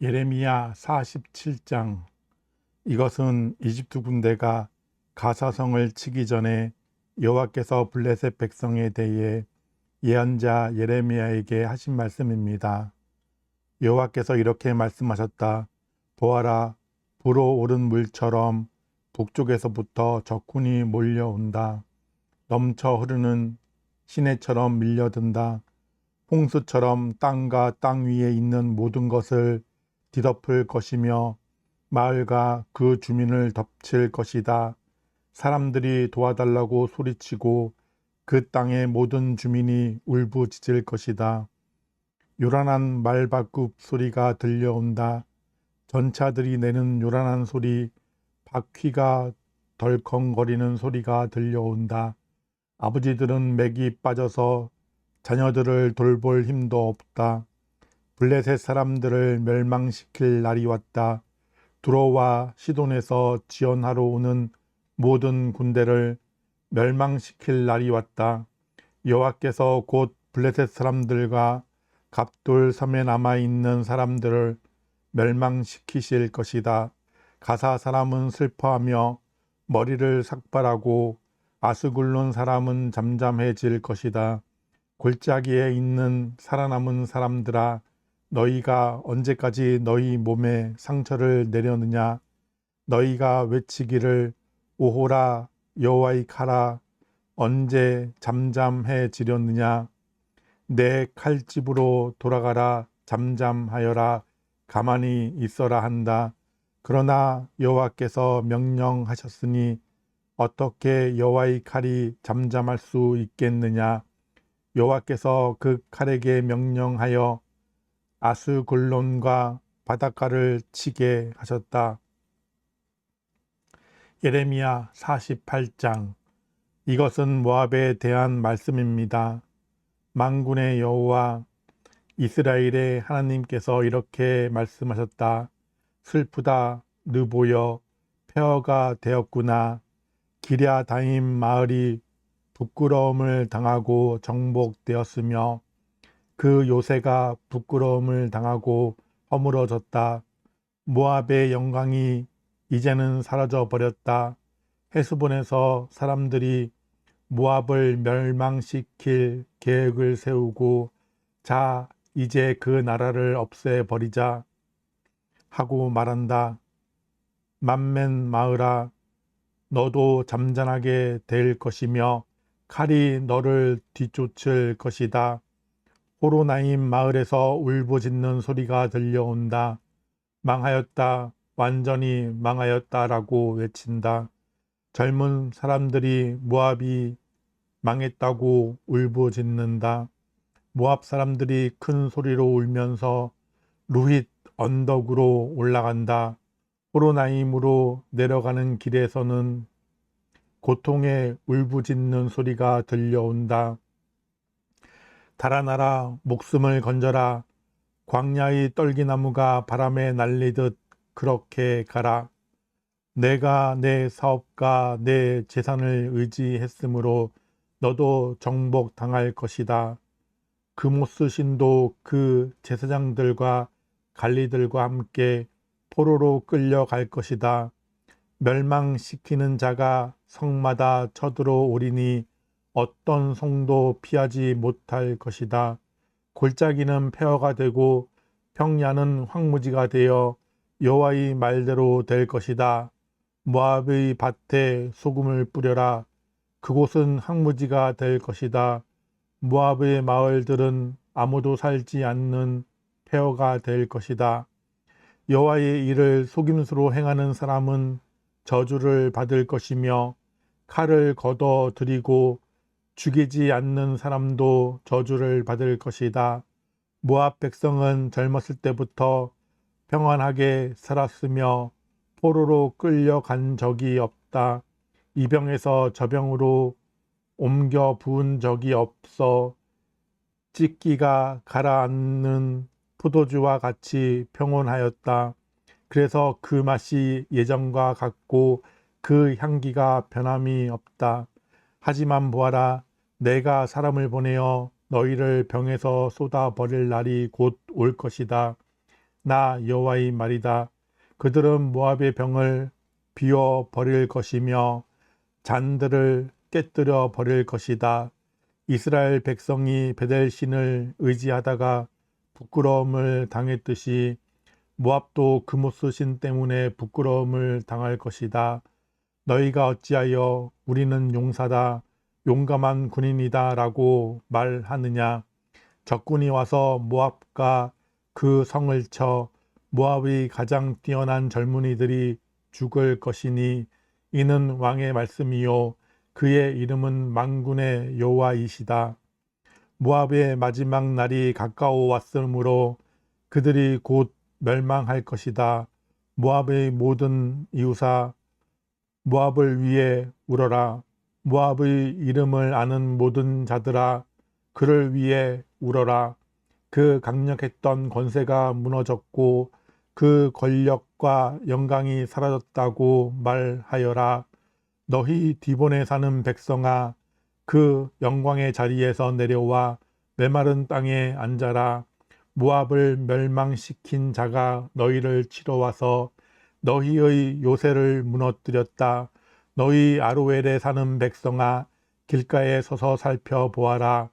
예레미야 47장. 이것은 이집트 군대가 가사성을 치기 전에 여호와께서 블레셋 백성에 대해 예언자 예레미야에게 하신 말씀입니다. 여호와께서 이렇게 말씀하셨다. 보아라, 불어오른 물처럼 북쪽에서부터 적군이 몰려온다. 넘쳐 흐르는 시내처럼 밀려든다. 홍수처럼 땅과 땅 위에 있는 모든 것을 뒤덮을 것이며 마을과 그 주민을 덮칠 것이다. 사람들이 도와달라고 소리치고 그 땅의 모든 주민이 울부짖을 것이다. 요란한 말바굽 소리가 들려온다. 전차들이 내는 요란한 소리, 바퀴가 덜컹거리는 소리가 들려온다. 아버지들은 맥이 빠져서 자녀들을 돌볼 힘도 없다. 블레셋 사람들을 멸망시킬 날이 왔다. 두로와 시돈에서 지원하러 오는 모든 군대를 멸망시킬 날이 왔다. 여호와께서 곧 블레셋 사람들과 갑돌 섬에 남아있는 사람들을 멸망시키실 것이다. 가사 사람은 슬퍼하며 머리를 삭발하고 아스글론 사람은 잠잠해질 것이다. 골짜기에 있는 살아남은 사람들아, 너희가 언제까지 너희 몸에 상처를 내려느냐? 너희가 외치기를 오호라 여호와의 칼아, 언제 잠잠해지렸느냐? 내 칼집으로 돌아가라, 잠잠하여라, 가만히 있어라 한다. 그러나 여호와께서 명령하셨으니 어떻게 여호와의 칼이 잠잠할 수 있겠느냐? 여호와께서 그 칼에게 명령하여 아스글론과 바닷가를 치게 하셨다. 예레미야 48장. 이것은 모압에 대한 말씀입니다. 만군의 여호와 이스라엘의 하나님께서 이렇게 말씀하셨다. 슬프다, 느보여, 폐허가 되었구나. 기랴다임 마을이 부끄러움을 당하고 정복되었으며 그 요새가 부끄러움을 당하고 허물어졌다. 모압의 영광이 이제는 사라져 버렸다. 헤스본에서 사람들이 모압을 멸망시킬 계획을 세우고 자, 이제 그 나라를 없애버리자 하고 말한다. 만멘 마을아, 너도 잠잠하게 될 것이며 칼이 너를 뒤쫓을 것이다. 호로나임 마을에서 울부짖는 소리가 들려온다. 망하였다, 완전히 망하였다라고 외친다. 젊은 사람들이 모압이 망했다고 울부짖는다. 모압 사람들이 큰 소리로 울면서 루힛 언덕으로 올라간다. 호로나임으로 내려가는 길에서는 고통의 울부짖는 소리가 들려온다. 달아나라, 목숨을 건져라. 광야의 떨기나무가 바람에 날리듯 그렇게 가라. 내가 내 사업과 내 재산을 의지했으므로 너도 정복당할 것이다. 그모스 신도 그 제사장들과 관리들과 함께 포로로 끌려갈 것이다. 멸망시키는 자가 성마다 쳐들어오리니 어떤 성도 피하지 못할 것이다. 골짜기는 폐허가 되고 평야는 황무지가 되어 여호와의 말대로 될 것이다. 모압의 밭에 소금을 뿌려라. 그곳은 황무지가 될 것이다. 모압의 마을들은 아무도 살지 않는 폐허가 될 것이다. 여호와의 일을 속임수로 행하는 사람은 저주를 받을 것이며 칼을 걷어 들이고 죽이지 않는 사람도 저주를 받을 것이다. 모압 백성은 젊었을 때부터 평안하게 살았으며 포로로 끌려간 적이 없다. 이 병에서 저 병으로 옮겨 부은 적이 없어 찢기가 가라앉는 포도주와 같이 평온하였다. 그래서 그 맛이 예전과 같고 그 향기가 변함이 없다. 하지만 보아라, 내가 사람을 보내어 너희를 병에서 쏟아버릴 날이 곧 올 것이다. 나 여호와의 말이다. 그들은 모압의 병을 비워 버릴 것이며 잔들을 깨뜨려 버릴 것이다. 이스라엘 백성이 베델신을 의지하다가 부끄러움을 당했듯이 모압도 그모스 신 때문에 부끄러움을 당할 것이다. 너희가 어찌하여 우리는 용사다, 용감한 군인이다 라고 말하느냐. 적군이 와서 모압과 그 성을 쳐 모압의 가장 뛰어난 젊은이들이 죽을 것이니 이는 왕의 말씀이요 그의 이름은 만군의 여호와이시다. 모압의 마지막 날이 가까워 왔으므로 그들이 곧 멸망할 것이다. 모압의 모든 이웃아 모압을 위해 울어라. 모압의 이름을 아는 모든 자들아 그를 위해 울어라. 그 강력했던 권세가 무너졌고 그 권력과 영광이 사라졌다고 말하여라. 너희 디본에 사는 백성아 그 영광의 자리에서 내려와 메마른 땅에 앉아라. 모압을 멸망시킨 자가 너희를 치러 와서 너희의 요새를 무너뜨렸다. 너희 아로엘에 사는 백성아 길가에 서서 살펴보아라.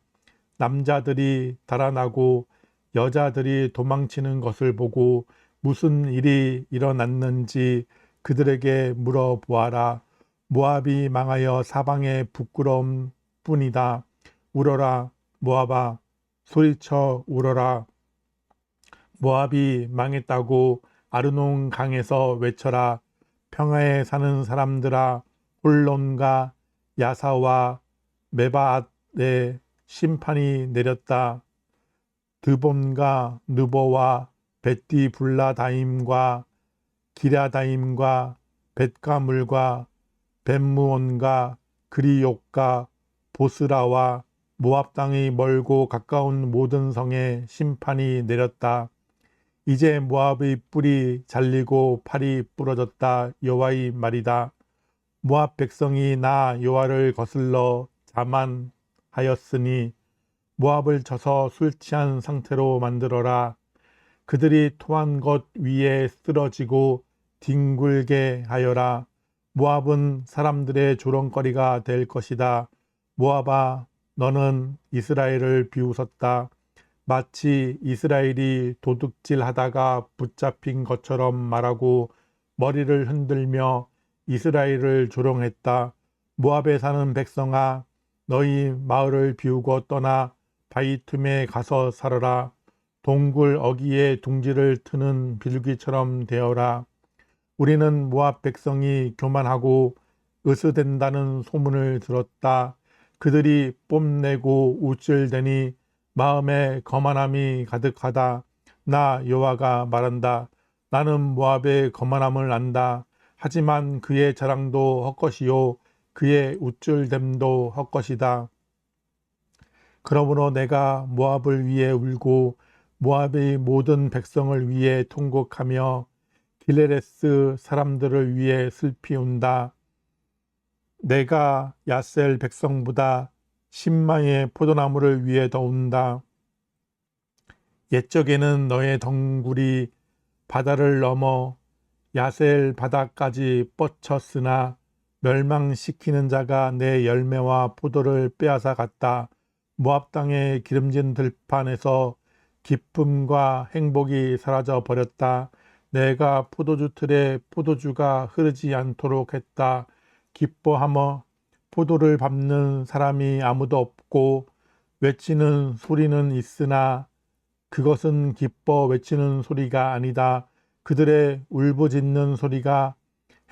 남자들이 달아나고 여자들이 도망치는 것을 보고 무슨 일이 일어났는지 그들에게 물어보아라. 모압이 망하여 사방에 부끄러움 뿐이다. 울어라 모압아 소리쳐 울어라. 모압이 망했다고 아르논 강에서 외쳐라. 평화에 사는 사람들아 홀론과 야사와 메바앗에 심판이 내렸다. 드본과 느보와 벳디블라다임과 기랴다임과 벳가물과 벳무온과 그리욕과 보스라와 모압 땅의 멀고 가까운 모든 성에 심판이 내렸다. 이제 모압의 뿔이 잘리고 팔이 부러졌다. 여호와의 말이다. 모압 백성이 나 여호와를 거슬러 자만하였으니 모압을 쳐서 술 취한 상태로 만들어라. 그들이 토한 것 위에 쓰러지고 뒹굴게 하여라. 모압은 사람들의 조롱거리가 될 것이다. 모압아 너는 이스라엘을 비웃었다. 마치 이스라엘이 도둑질하다가 붙잡힌 것처럼 말하고 머리를 흔들며 이스라엘을 조롱했다. 모압에 사는 백성아 너희 마을을 비우고 떠나 바위 틈에 가서 살아라. 동굴 어귀에 둥지를 트는 비둘기처럼 되어라. 우리는 모압 백성이 교만하고 으스댄다는 소문을 들었다. 그들이 뽐내고 우쭐대니 마음에 거만함이 가득하다. 나 여호와가 말한다. 나는 모압의 거만함을 안다. 하지만 그의 자랑도 헛것이요 그의 우쭐댐도 헛것이다. 그러므로 내가 모압을 위해 울고 모압의 모든 백성을 위해 통곡하며 기레레스 사람들을 위해 슬피 운다. 내가 야셀 백성보다 신마의 포도나무를 위해 더 운다. 옛적에는 너의 덩굴이 바다를 넘어 야셀 바다까지 뻗쳤으나 멸망시키는 자가 내 열매와 포도를 빼앗아 갔다. 모압 땅의 기름진 들판에서 기쁨과 행복이 사라져 버렸다. 내가 포도주 틀에 포도주가 흐르지 않도록 했다. 기뻐하며 포도를 밟는 사람이 아무도 없고 외치는 소리는 있으나 그것은 기뻐 외치는 소리가 아니다. 그들의 울부짖는 소리가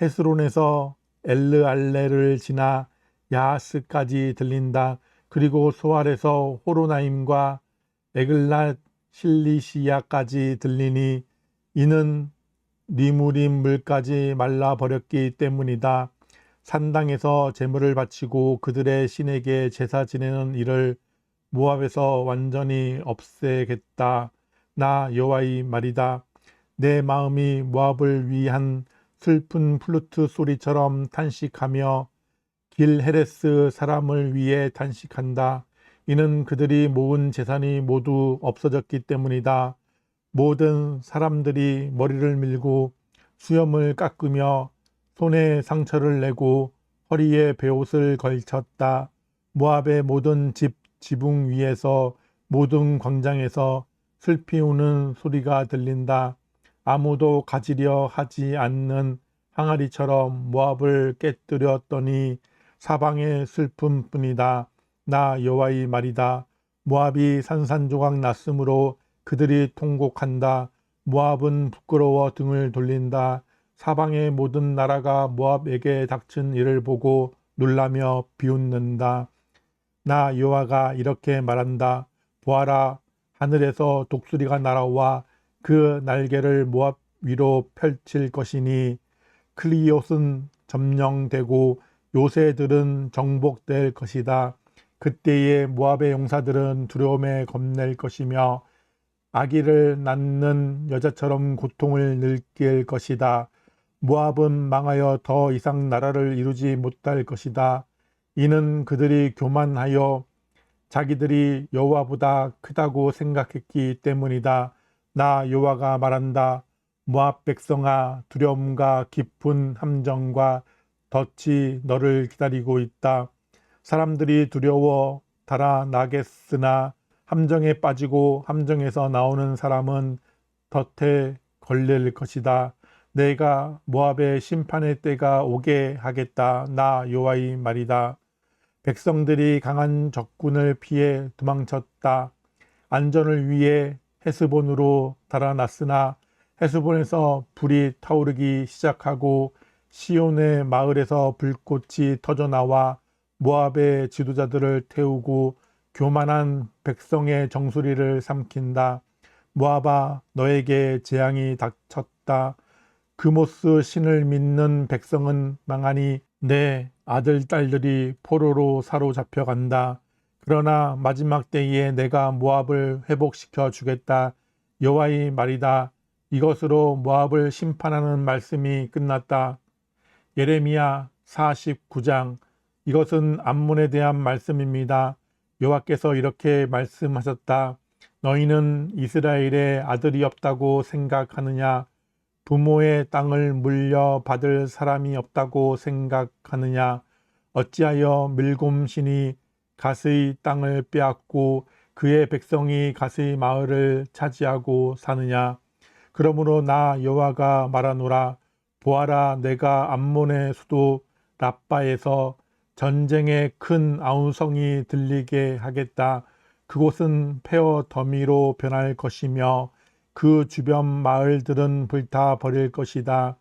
헤스론에서 엘르알레를 지나 야하스까지 들린다. 그리고 소알에서 호로나임과 에글랏 실리시아까지 들리니 이는 니무림 물까지 말라버렸기 때문이다. 산당에서 제물을 바치고 그들의 신에게 제사 지내는 일을 모압에서 완전히 없애겠다. 나 여호와의 말이다. 내 마음이 모압을 위한 슬픈 플루트 소리처럼 탄식하며 길헤레스 사람을 위해 탄식한다. 이는 그들이 모은 재산이 모두 없어졌기 때문이다. 모든 사람들이 머리를 밀고 수염을 깎으며 손에 상처를 내고 허리에 베옷을 걸쳤다. 모압의 모든 지붕 위에서 모든 광장에서 슬피 우는 소리가 들린다. 아무도 가지려 하지 않는 항아리처럼 모압을 깨뜨렸더니 사방의 슬픔뿐이다. 나 여호와의 말이다. 모압이 산산조각 났으므로 그들이 통곡한다. 모압은 부끄러워 등을 돌린다. 사방의 모든 나라가 모압에게 닥친 일을 보고 놀라며 비웃는다. 나 여호와가 이렇게 말한다. 보아라, 하늘에서 독수리가 날아와 그 날개를 모압 위로 펼칠 것이니 클리옷은 점령되고 요새들은 정복될 것이다. 그때에 모압의 용사들은 두려움에 겁낼 것이며 아기를 낳는 여자처럼 고통을 느낄 것이다. 모압은 망하여 더 이상 나라를 이루지 못할 것이다. 이는 그들이 교만하여 자기들이 여호와보다 크다고 생각했기 때문이다. 나 여호와가 말한다. 모압 백성아, 두려움과 깊은 함정과 덫이 너를 기다리고 있다. 사람들이 두려워 달아나겠으나 함정에 빠지고 함정에서 나오는 사람은 덫에 걸릴 것이다. 내가 모압의 심판의 때가 오게 하겠다. 나 여호와의 말이다. 백성들이 강한 적군을 피해 도망쳤다. 안전을 위해 헤스본으로 달아났으나 헤스본에서 불이 타오르기 시작하고 시온의 마을에서 불꽃이 터져나와 모압의 지도자들을 태우고 교만한 백성의 정수리를 삼킨다. 모압아, 너에게 재앙이 닥쳤다. 그모스 신을 믿는 백성은 망하니 내 아들 딸들이 포로로 사로잡혀간다. 그러나 마지막 때에 내가 모압을 회복시켜 주겠다. 여호와의 말이다. 이것으로 모압을 심판하는 말씀이 끝났다. 예레미야 49장. 이것은 암몬에 대한 말씀입니다. 여호와께서 이렇게 말씀하셨다. 너희는 이스라엘의 아들이 없다고 생각하느냐? 부모의 땅을 물려받을 사람이 없다고 생각하느냐? 어찌하여 밀곰신이 갓의 땅을 빼앗고 그의 백성이 갓의 마을을 차지하고 사느냐? 그러므로 나 여호와가 말하노라. 보아라, 내가 암몬의 수도 라빠에서 전쟁의 큰 아우성이 들리게 하겠다. 그곳은 폐허 더미로 변할 것이며 그 주변 마을들은 불타 버릴 것이다.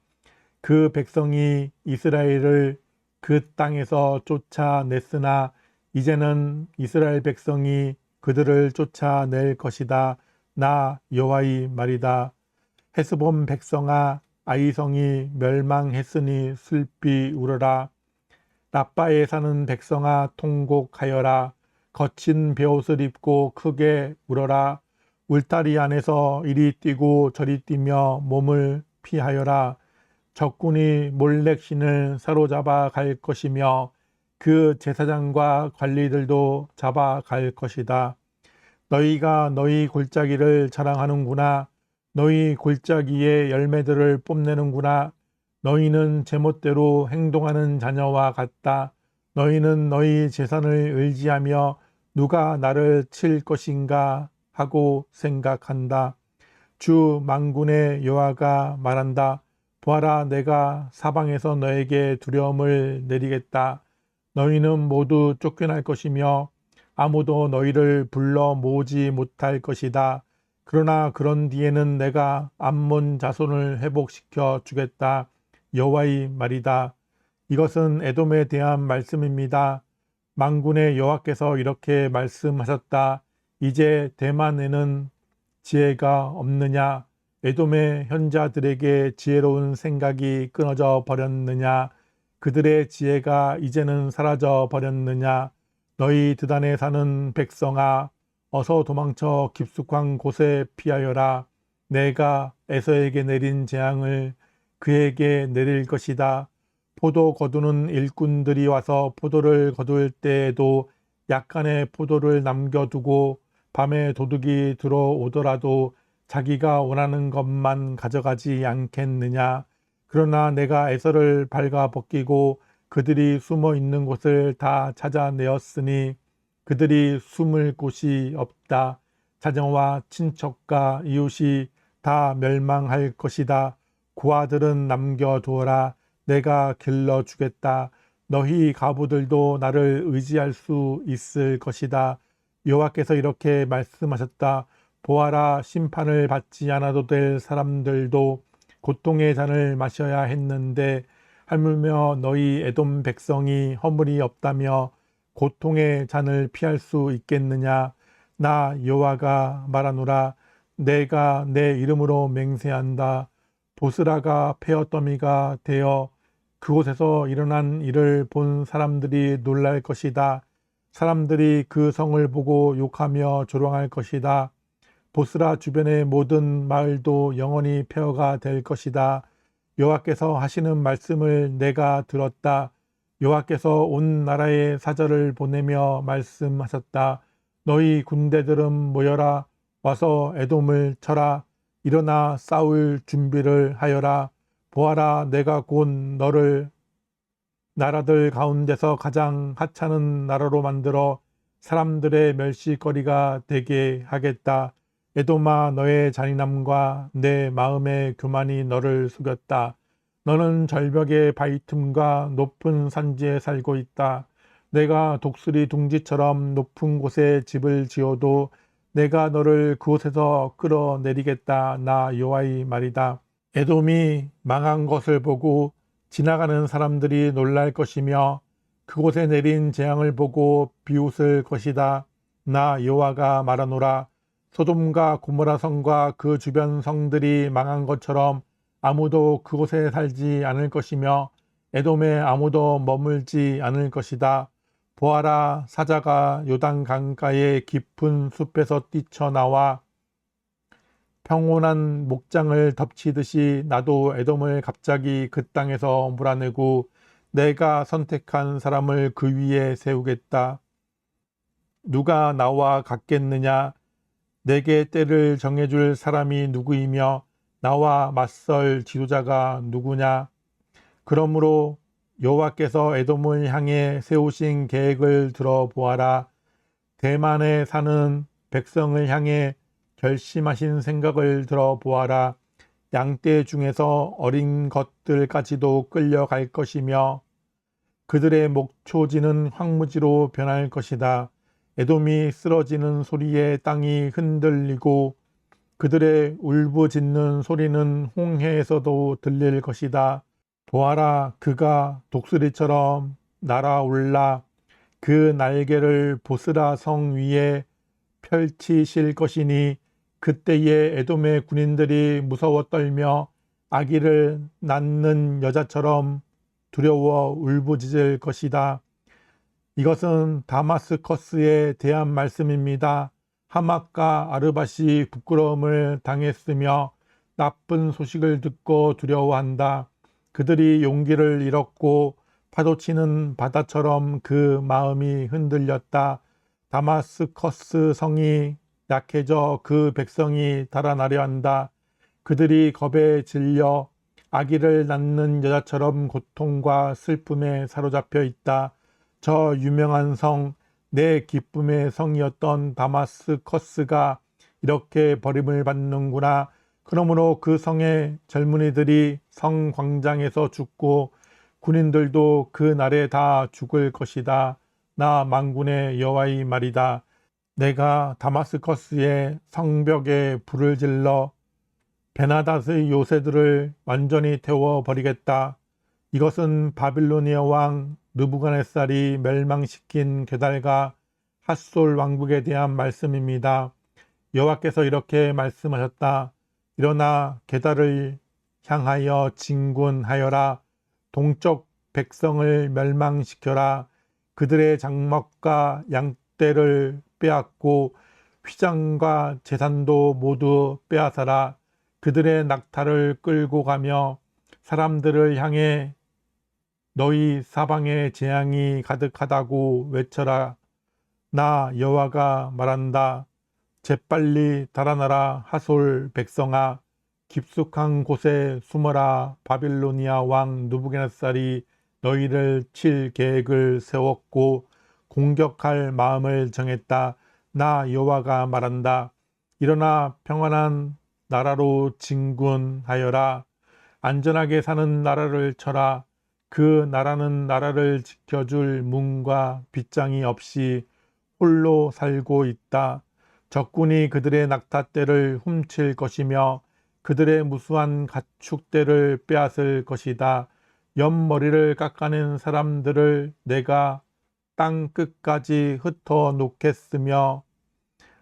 그 백성이 이스라엘을 그 땅에서 쫓아냈으나 이제는 이스라엘 백성이 그들을 쫓아낼 것이다. 나 여호와의 말이다. 헤스본 백성아, 아이성이 멸망했으니 슬피 울어라. 라빠에 사는 백성아, 통곡하여라. 거친 베옷을 입고 크게 울어라. 울타리 안에서 이리 뛰고 저리 뛰며 몸을 피하여라. 적군이 몰렉신을 사로잡아 갈 것이며 그 제사장과 관리들도 잡아갈 것이다. 너희가 너희 골짜기를 자랑하는구나. 너희 골짜기의 열매들을 뽐내는구나. 너희는 제멋대로 행동하는 자녀와 같다. 너희는 너희 재산을 의지하며 누가 나를 칠 것인가 하고 생각한다. 주 만군의 여호와가 말한다. 보아라, 내가 사방에서 너에게 두려움을 내리겠다. 너희는 모두 쫓겨날 것이며 아무도 너희를 불러 모으지 못할 것이다. 그러나 그런 뒤에는 내가 암몬 자손을 회복시켜 주겠다. 여호와의 말이다. 이것은 에돔에 대한 말씀입니다. 만군의 여호와께서 이렇게 말씀하셨다. 이제 대만에는 지혜가 없느냐? 에돔의 현자들에게 지혜로운 생각이 끊어져 버렸느냐? 그들의 지혜가 이제는 사라져 버렸느냐? 너희 드단에 사는 백성아, 어서 도망쳐 깊숙한 곳에 피하여라. 내가 에서에게 내린 재앙을 그에게 내릴 것이다. 포도 거두는 일꾼들이 와서 포도를 거둘 때에도 약간의 포도를 남겨두고 밤에 도둑이 들어오더라도 자기가 원하는 것만 가져가지 않겠느냐. 그러나 내가 에서를 발가 벗기고 그들이 숨어 있는 곳을 다 찾아내었으니 그들이 숨을 곳이 없다. 자녀와 친척과 이웃이 다 멸망할 것이다. 고아들은 남겨두어라. 내가 길러주겠다. 너희 가부들도 나를 의지할 수 있을 것이다. 여호와께서 이렇게 말씀하셨다. 보아라, 심판을 받지 않아도 될 사람들도 고통의 잔을 마셔야 했는데 하물며 너희 에돔 백성이 허물이 없다며 고통의 잔을 피할 수 있겠느냐. 나 여호와가 말하노라. 내가 내 이름으로 맹세한다. 보스라가 폐어더미가 되어 그곳에서 일어난 일을 본 사람들이 놀랄 것이다. 사람들이 그 성을 보고 욕하며 조롱할 것이다. 보스라 주변의 모든 마을도 영원히 폐허가 될 것이다. 여호와께서 하시는 말씀을 내가 들었다. 여호와께서 온 나라에 사절을 보내며 말씀하셨다. 너희 군대들은 모여라. 와서 에돔을 쳐라. 일어나 싸울 준비를 하여라. 보아라, 내가 곧 너를 나라들 가운데서 가장 하찮은 나라로 만들어 사람들의 멸시거리가 되게 하겠다. 에돔아, 너의 잔인함과 내 마음의 교만이 너를 속였다. 너는 절벽의 바위 틈과 높은 산지에 살고 있다. 내가 독수리 둥지처럼 높은 곳에 집을 지어도 내가 너를 그곳에서 끌어내리겠다. 나 여호와의 말이다. 에돔이 망한 것을 보고 지나가는 사람들이 놀랄 것이며 그곳에 내린 재앙을 보고 비웃을 것이다. 나 여호와가 말하노라. 소돔과 고모라 성과 그 주변 성들이 망한 것처럼 아무도 그곳에 살지 않을 것이며 에돔에 아무도 머물지 않을 것이다. 보아라, 사자가 요단 강가의 깊은 숲에서 뛰쳐나와 평온한 목장을 덮치듯이 나도 에돔을 갑자기 그 땅에서 몰아내고 내가 선택한 사람을 그 위에 세우겠다. 누가 나와 같겠느냐? 내게 때를 정해줄 사람이 누구이며 나와 맞설 지도자가 누구냐? 그러므로 여호와께서 에돔을 향해 세우신 계획을 들어보아라. 대만에 사는 백성을 향해 결심하신 생각을 들어보아라. 양떼 중에서 어린 것들까지도 끌려갈 것이며 그들의 목초지는 황무지로 변할 것이다. 에돔이 쓰러지는 소리에 땅이 흔들리고 그들의 울부짖는 소리는 홍해에서도 들릴 것이다. 보아라, 그가 독수리처럼 날아올라 그 날개를 보스라 성 위에 펼치실 것이니 그때에 에돔의 군인들이 무서워 떨며 아기를 낳는 여자처럼 두려워 울부짖을 것이다. 이것은 다마스커스에 대한 말씀입니다. 하맛과 아르밧이 부끄러움을 당했으며 나쁜 소식을 듣고 두려워한다. 그들이 용기를 잃었고 파도치는 바다처럼 그 마음이 흔들렸다. 다마스커스 성이 약해져 그 백성이 달아나려 한다. 그들이 겁에 질려 아기를 낳는 여자처럼 고통과 슬픔에 사로잡혀 있다. 저 유명한 성, 내 기쁨의 성이었던 다마스커스가 이렇게 버림을 받는구나. 그러므로 그 성의 젊은이들이 성 광장에서 죽고 군인들도 그 날에 다 죽을 것이다. 나 만군의 여호와의 말이다. 내가 다마스커스의 성벽에 불을 질러 베나닷의 요새들을 완전히 태워버리겠다. 이것은 바빌로니아 왕 느부갓네살이 멸망시킨 게달과 핫솔 왕국에 대한 말씀입니다. 여호와께서 이렇게 말씀하셨다. 일어나 게달을 향하여 진군하여라. 동쪽 백성을 멸망시켜라. 그들의 장막과 양떼를 빼앗고 휘장과 재산도 모두 빼앗아라. 그들의 낙타를 끌고 가며 사람들을 향해 너희 사방에 재앙이 가득하다고 외쳐라. 나 여호와가 말한다. 재빨리 달아나라 하솔 백성아, 깊숙한 곳에 숨어라. 바빌로니아 왕 느부갓네살이 너희를 칠 계획을 세웠고 공격할 마음을 정했다. 나 여호와가 말한다. 일어나 평안한 나라로 진군하여라. 안전하게 사는 나라를 쳐라. 그 나라는 나라를 지켜줄 문과 빗장이 없이 홀로 살고 있다. 적군이 그들의 낙타떼를 훔칠 것이며 그들의 무수한 가축대를 빼앗을 것이다. 옆머리를 깎아낸 사람들을 내가 땅 끝까지 흩어 놓겠으며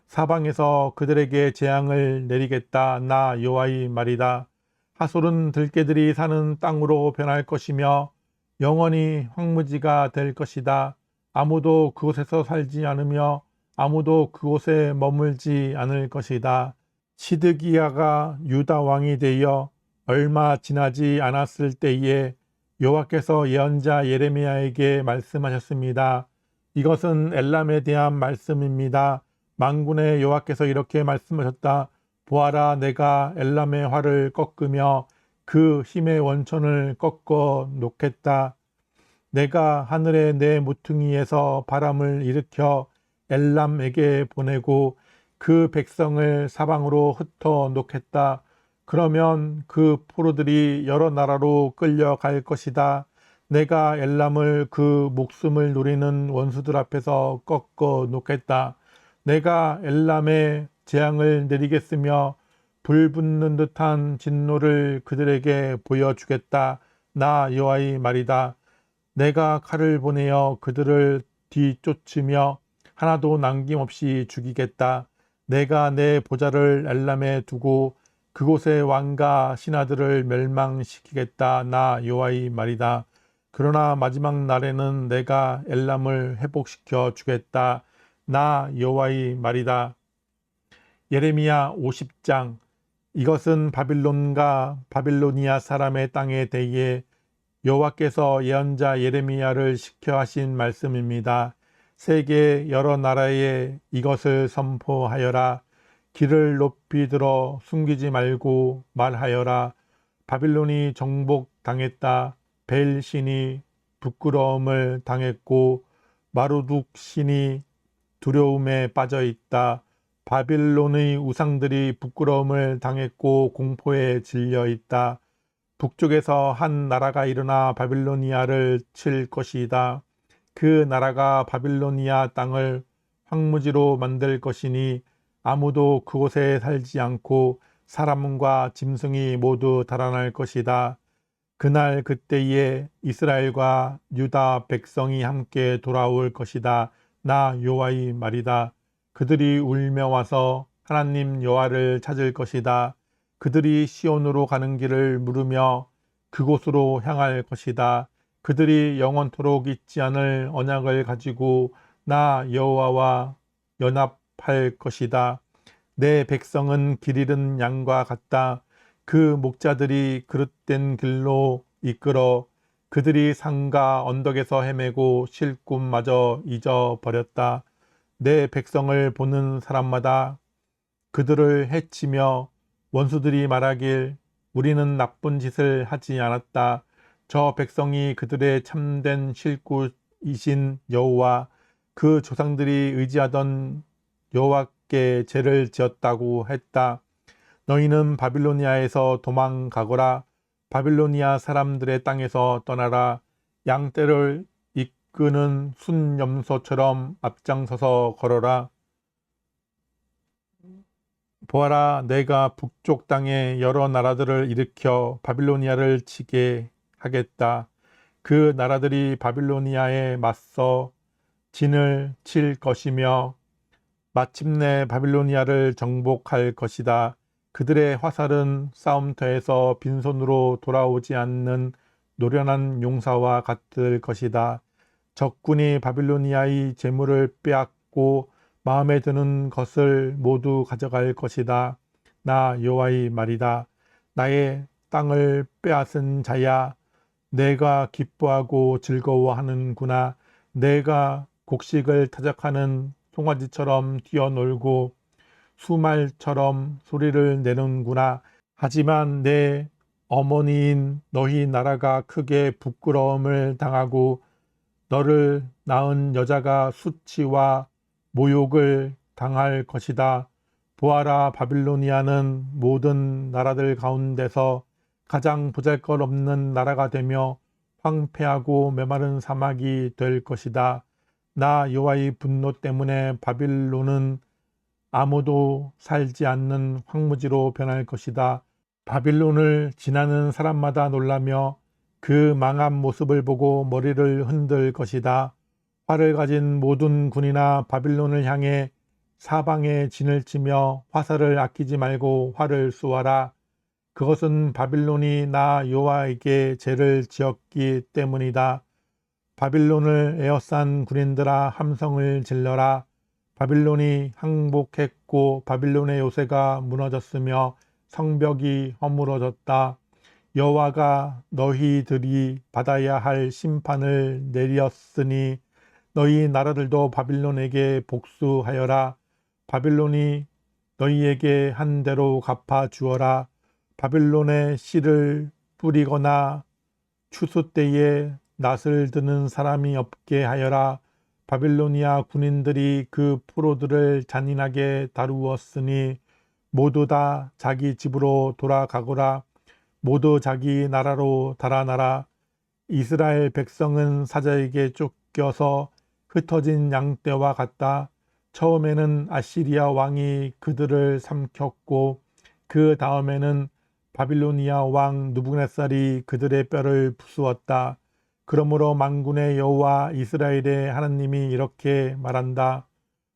사방에서 그들에게 재앙을 내리겠다. 나 여호와의 말이다. 하솔은 들개들이 사는 땅으로 변할 것이며 영원히 황무지가 될 것이다. 아무도 그곳에서 살지 않으며 아무도 그곳에 머물지 않을 것이다. 시드기야가 유다 왕이 되어 얼마 지나지 않았을 때에 여호와께서 예언자 예레미야에게 말씀하셨습니다. 이것은 엘람에 대한 말씀입니다. 만군의 여호와께서 이렇게 말씀하셨다. 보아라, 내가 엘람의 활을 꺾으며 그 힘의 원천을 꺾어 놓겠다. 내가 하늘의 내 모퉁이에서 바람을 일으켜 엘람에게 보내고 그 백성을 사방으로 흩어 놓겠다. 그러면 그 포로들이 여러 나라로 끌려갈 것이다. 내가 엘람을 그 목숨을 노리는 원수들 앞에서 꺾어 놓겠다. 내가 엘람에 재앙을 내리겠으며 불붙는 듯한 진노를 그들에게 보여주겠다. 나 여호와의 말이다. 내가 칼을 보내어 그들을 뒤쫓으며 하나도 남김없이 죽이겠다. 내가 내 보좌를 엘람에 두고 그곳의 왕과 신하들을 멸망시키겠다. 나 여호와의 말이다. 그러나 마지막 날에는 내가 엘람을 회복시켜 주겠다. 나 여호와의 말이다. 예레미야 50장. 이것은 바빌론과 바빌로니아 사람의 땅에 대해 여호와께서 예언자 예레미야를 시켜 하신 말씀입니다. 세계 여러 나라에 이것을 선포하여라. 귀를 높이 들어 숨기지 말고 말하여라. 바빌론이 정복당했다. 벨 신이 부끄러움을 당했고 마루둑 신이 두려움에 빠져 있다. 바빌론의 우상들이 부끄러움을 당했고 공포에 질려 있다. 북쪽에서 한 나라가 일어나 바빌로니아를 칠 것이다. 그 나라가 바빌로니아 땅을 황무지로 만들 것이니 아무도 그곳에 살지 않고 사람과 짐승이 모두 달아날 것이다. 그날 그때에 이스라엘과 유다 백성이 함께 돌아올 것이다. 나 여호와의 말이다. 그들이 울며 와서 하나님 여호와를 찾을 것이다. 그들이 시온으로 가는 길을 물으며 그곳으로 향할 것이다. 그들이 영원토록 잊지 않을 언약을 가지고 나 여호와와 연합할 것이다. 내 백성은 길 잃은 양과 같다. 그 목자들이 그릇된 길로 이끌어 그들이 산과 언덕에서 헤매고 쉴 곳마저 잊어버렸다. 내 백성을 보는 사람마다 그들을 해치며 원수들이 말하길 우리는 나쁜 짓을 하지 않았다. 저 백성이 그들의 참된 쉴 곳이신 여호와 그 조상들이 의지하던 여호와께 죄를 지었다고 했다. 너희는 바빌로니아에서 도망가거라. 바빌로니아 사람들의 땅에서 떠나라. 양떼를 이끄는 순염소처럼 앞장서서 걸어라. 보아라, 내가 북쪽 땅에 여러 나라들을 일으켜 바빌로니아를 치게 하겠다. 그 나라들이 바빌로니아에 맞서 진을 칠 것이며 마침내 바빌로니아를 정복할 것이다. 그들의 화살은 싸움터에서 빈손으로 돌아오지 않는 노련한 용사와 같을 것이다. 적군이 바빌로니아의 재물을 빼앗고 마음에 드는 것을 모두 가져갈 것이다. 나 여호와의 말이다. 나의 땅을 빼앗은 자야, 내가 기뻐하고 즐거워하는구나. 내가 곡식을 타작하는 송아지처럼 뛰어놀고 수말처럼 소리를 내는구나. 하지만 내 어머니인 너희 나라가 크게 부끄러움을 당하고 너를 낳은 여자가 수치와 모욕을 당할 것이다. 보아라, 바빌로니아는 모든 나라들 가운데서 가장 보잘것없는 나라가 되며 황폐하고 메마른 사막이 될 것이다. 나 여호와의 분노 때문에 바빌론은 아무도 살지 않는 황무지로 변할 것이다. 바빌론을 지나는 사람마다 놀라며 그 망한 모습을 보고 머리를 흔들 것이다. 활을 가진 모든 군이나 바빌론을 향해 사방에 진을 치며 화살을 아끼지 말고 활을 쏘아라. 그것은 바빌론이 나 여호와에게 죄를 지었기 때문이다. 바빌론을 에워싼 군인들아, 함성을 질러라. 바빌론이 항복했고 바빌론의 요새가 무너졌으며 성벽이 허물어졌다. 여호와가 너희들이 받아야 할 심판을 내렸으니 너희 나라들도 바빌론에게 복수하여라. 바빌론이 너희에게 한 대로 갚아 주어라. 바빌론에 씨를 뿌리거나 추수 때에 낫을 드는 사람이 없게 하여라. 바빌로니아 군인들이 그 포로들을 잔인하게 다루었으니 모두 다 자기 집으로 돌아가거라. 모두 자기 나라로 달아나라. 이스라엘 백성은 사자에게 쫓겨서 흩어진 양떼와 같다. 처음에는 아시리아 왕이 그들을 삼켰고 그 다음에는 바빌로니아 왕 느부갓네살이 그들의 뼈를 부수었다. 그러므로 만군의 여호와 이스라엘의 하나님이 이렇게 말한다.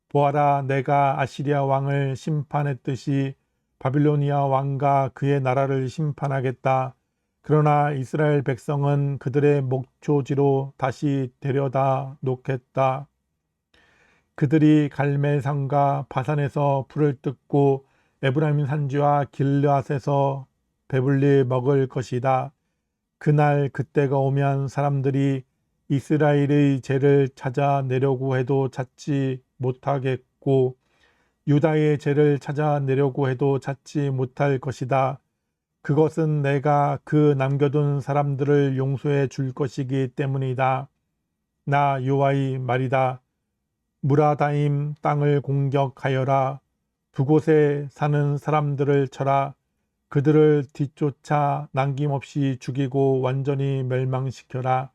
보아라, 내가 아시리아 왕을 심판했듯이 바빌로니아 왕과 그의 나라를 심판하겠다. 그러나 이스라엘 백성은 그들의 목초지로 다시 데려다 놓겠다. 그들이 갈멜산과 바산에서 풀을 뜯고 에브라임 산지와 길르앗에서 배불리 먹을 것이다. 그날 그때가 오면 사람들이 이스라엘의 죄를 찾아내려고 해도 찾지 못하겠고 유다의 죄를 찾아내려고 해도 찾지 못할 것이다. 그것은 내가 그 남겨둔 사람들을 용서해 줄 것이기 때문이다. 나 여호와의 말이다. 무라다임 땅을 공격하여라. 그곳에 사는 사람들을 쳐라. 그들을 뒤쫓아 남김없이 죽이고 완전히 멸망시켜라.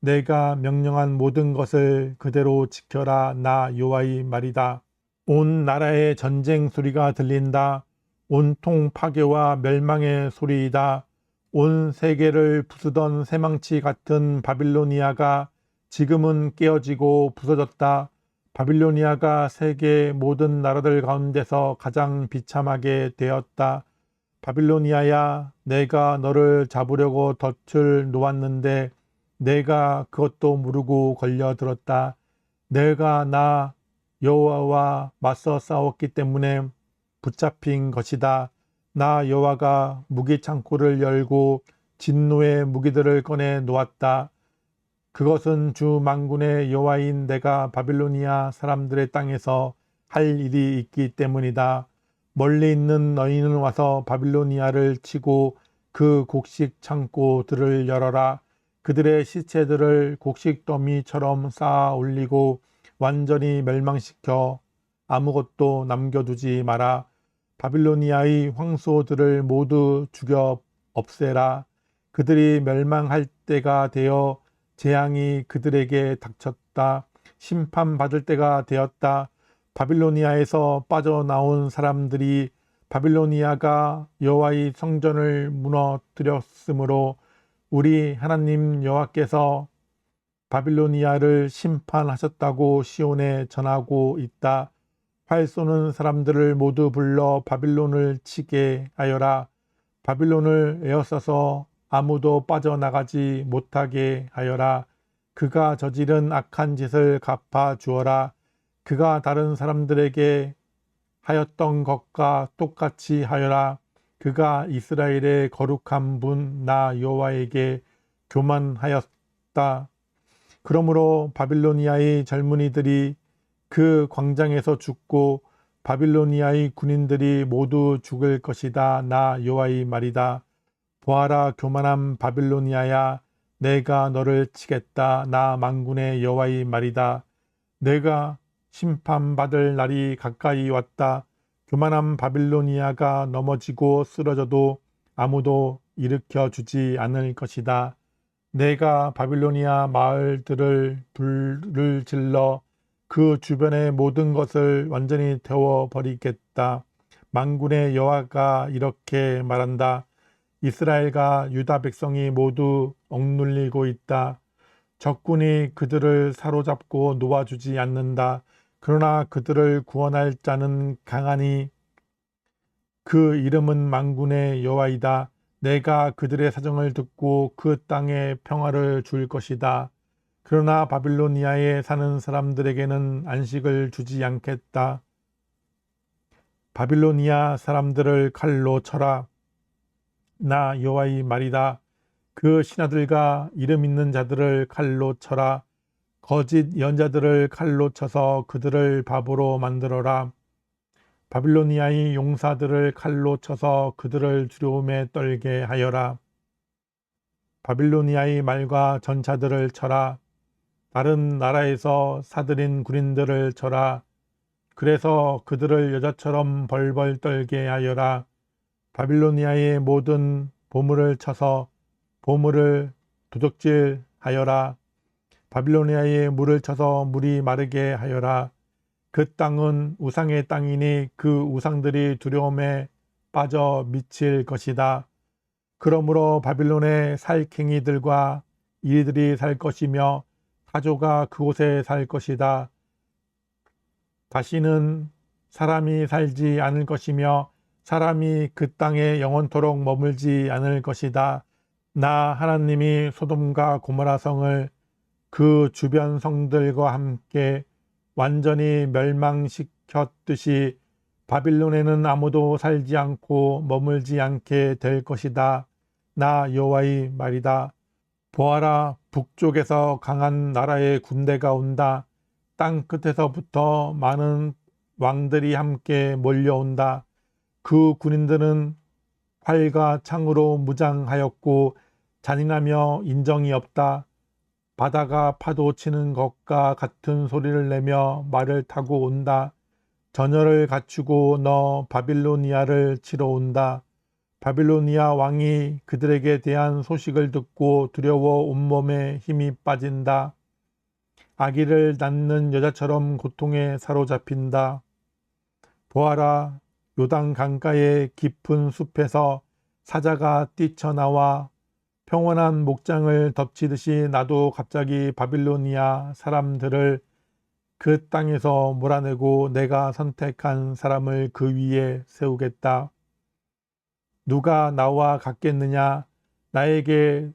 내가 명령한 모든 것을 그대로 지켜라. 나 여호와의 말이다. 온 나라에 전쟁 소리가 들린다. 온통 파괴와 멸망의 소리이다. 온 세계를 부수던 새망치 같은 바빌로니아가 지금은 깨어지고 부서졌다. 바빌로니아가 세계 모든 나라들 가운데서 가장 비참하게 되었다. 바빌로니아야, 내가 너를 잡으려고 덫을 놓았는데 내가 그것도 모르고 걸려들었다. 내가 나 여호와와 맞서 싸웠기 때문에 붙잡힌 것이다. 나 여호와가 무기 창고를 열고 진노의 무기들을 꺼내 놓았다. 그것은 주 만군의 여호와인 내가 바빌로니아 사람들의 땅에서 할 일이 있기 때문이다. 멀리 있는 너희는 와서 바빌로니아를 치고 그 곡식 창고들을 열어라. 그들의 시체들을 곡식 더미처럼 쌓아 올리고 완전히 멸망시켜 아무것도 남겨두지 마라. 바빌로니아의 황소들을 모두 죽여 없애라. 그들이 멸망할 때가 되어 재앙이 그들에게 닥쳤다. 심판받을 때가 되었다. 바빌로니아에서 빠져나온 사람들이 바빌로니아가 여호와의 성전을 무너뜨렸으므로 우리 하나님 여호와께서 바빌로니아를 심판하셨다고 시온에 전하고 있다. 활 쏘는 사람들을 모두 불러 바빌론을 치게 하여라. 바빌론을 에워싸서 아무도 빠져나가지 못하게 하여라. 그가 저지른 악한 짓을 갚아 주어라. 그가 다른 사람들에게 하였던 것과 똑같이 하여라. 그가 이스라엘의 거룩한 분 나 여호와에게 교만하였다. 그러므로 바빌로니아의 젊은이들이 그 광장에서 죽고 바빌로니아의 군인들이 모두 죽을 것이다. 나 여호와의 말이다. 보아라, 교만한 바빌로니아야, 내가 너를 치겠다. 나 만군의 여호와의 말이다. 내가 심판받을 날이 가까이 왔다. 교만한 바빌로니아가 넘어지고 쓰러져도 아무도 일으켜 주지 않을 것이다. 내가 바빌로니아 마을들을 불을 질러 그 주변의 모든 것을 완전히 태워버리겠다. 만군의 여호와가 이렇게 말한다. 이스라엘과 유다 백성이 모두 억눌리고 있다. 적군이 그들을 사로잡고 놓아주지 않는다. 그러나 그들을 구원할 자는 강하니 그 이름은 만군의 여호와이다. 내가 그들의 사정을 듣고 그 땅에 평화를 줄 것이다. 그러나 바빌로니아에 사는 사람들에게는 안식을 주지 않겠다. 바빌로니아 사람들을 칼로 쳐라. 나 여호와의 말이다. 그 신하들과 이름 있는 자들을 칼로 쳐라. 거짓 연자들을 칼로 쳐서 그들을 바보로 만들어라. 바빌로니아의 용사들을 칼로 쳐서 그들을 두려움에 떨게 하여라. 바빌로니아의 말과 전차들을 쳐라. 다른 나라에서 사들인 군인들을 쳐라. 그래서 그들을 여자처럼 벌벌 떨게 하여라. 바빌로니아의 모든 보물을 쳐서 보물을 도적질하여라. 바빌로니아의 물을 쳐서 물이 마르게 하여라. 그 땅은 우상의 땅이니 그 우상들이 두려움에 빠져 미칠 것이다. 그러므로 바빌론의 살쾡이들과 이들이 살 것이며 타조가 그곳에 살 것이다. 다시는 사람이 살지 않을 것이며 사람이 그 땅에 영원토록 머물지 않을 것이다. 나 하나님이 소돔과 고모라 성을 그 주변 성들과 함께 완전히 멸망시켰듯이 바빌론에는 아무도 살지 않고 머물지 않게 될 것이다. 나 여호와의 말이다. 보아라, 북쪽에서 강한 나라의 군대가 온다. 땅 끝에서부터 많은 왕들이 함께 몰려온다. 그 군인들은 활과 창으로 무장하였고 잔인하며 인정이 없다. 바다가 파도 치는 것과 같은 소리를 내며 말을 타고 온다. 전열을 갖추고 너 바빌로니아를 치러 온다. 바빌로니아 왕이 그들에게 대한 소식을 듣고 두려워 온몸에 힘이 빠진다. 아기를 낳는 여자처럼 고통에 사로잡힌다. 보아라, 요단 강가의 깊은 숲에서 사자가 뛰쳐나와 평온한 목장을 덮치듯이 나도 갑자기 바빌로니아 사람들을 그 땅에서 몰아내고 내가 선택한 사람을 그 위에 세우겠다. 누가 나와 같겠느냐? 나에게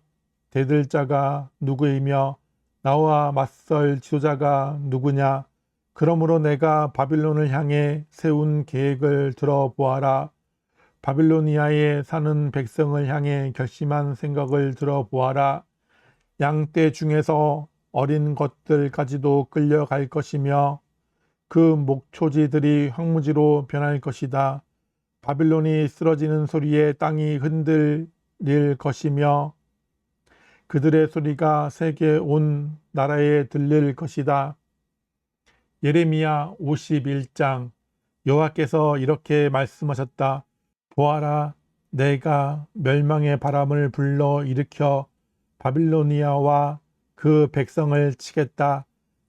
대들 자가 누구이며 나와 맞설 지도자가 누구냐? 그러므로 내가 바빌론을 향해 세운 계획을 들어보아라. 바빌로니아에 사는 백성을 향해 결심한 생각을 들어보아라. 양떼 중에서 어린 것들까지도 끌려갈 것이며 그 목초지들이 황무지로 변할 것이다. 바빌론이 쓰러지는 소리에 땅이 흔들릴 것이며 그들의 소리가 세계 온 나라에 들릴 것이다. 예레미야 51장. 여호와께서 이렇게 말씀하셨다. 보아라, 내가 멸망의 바람을 불러 일으켜 바빌로니아와 그 백성을 치겠다.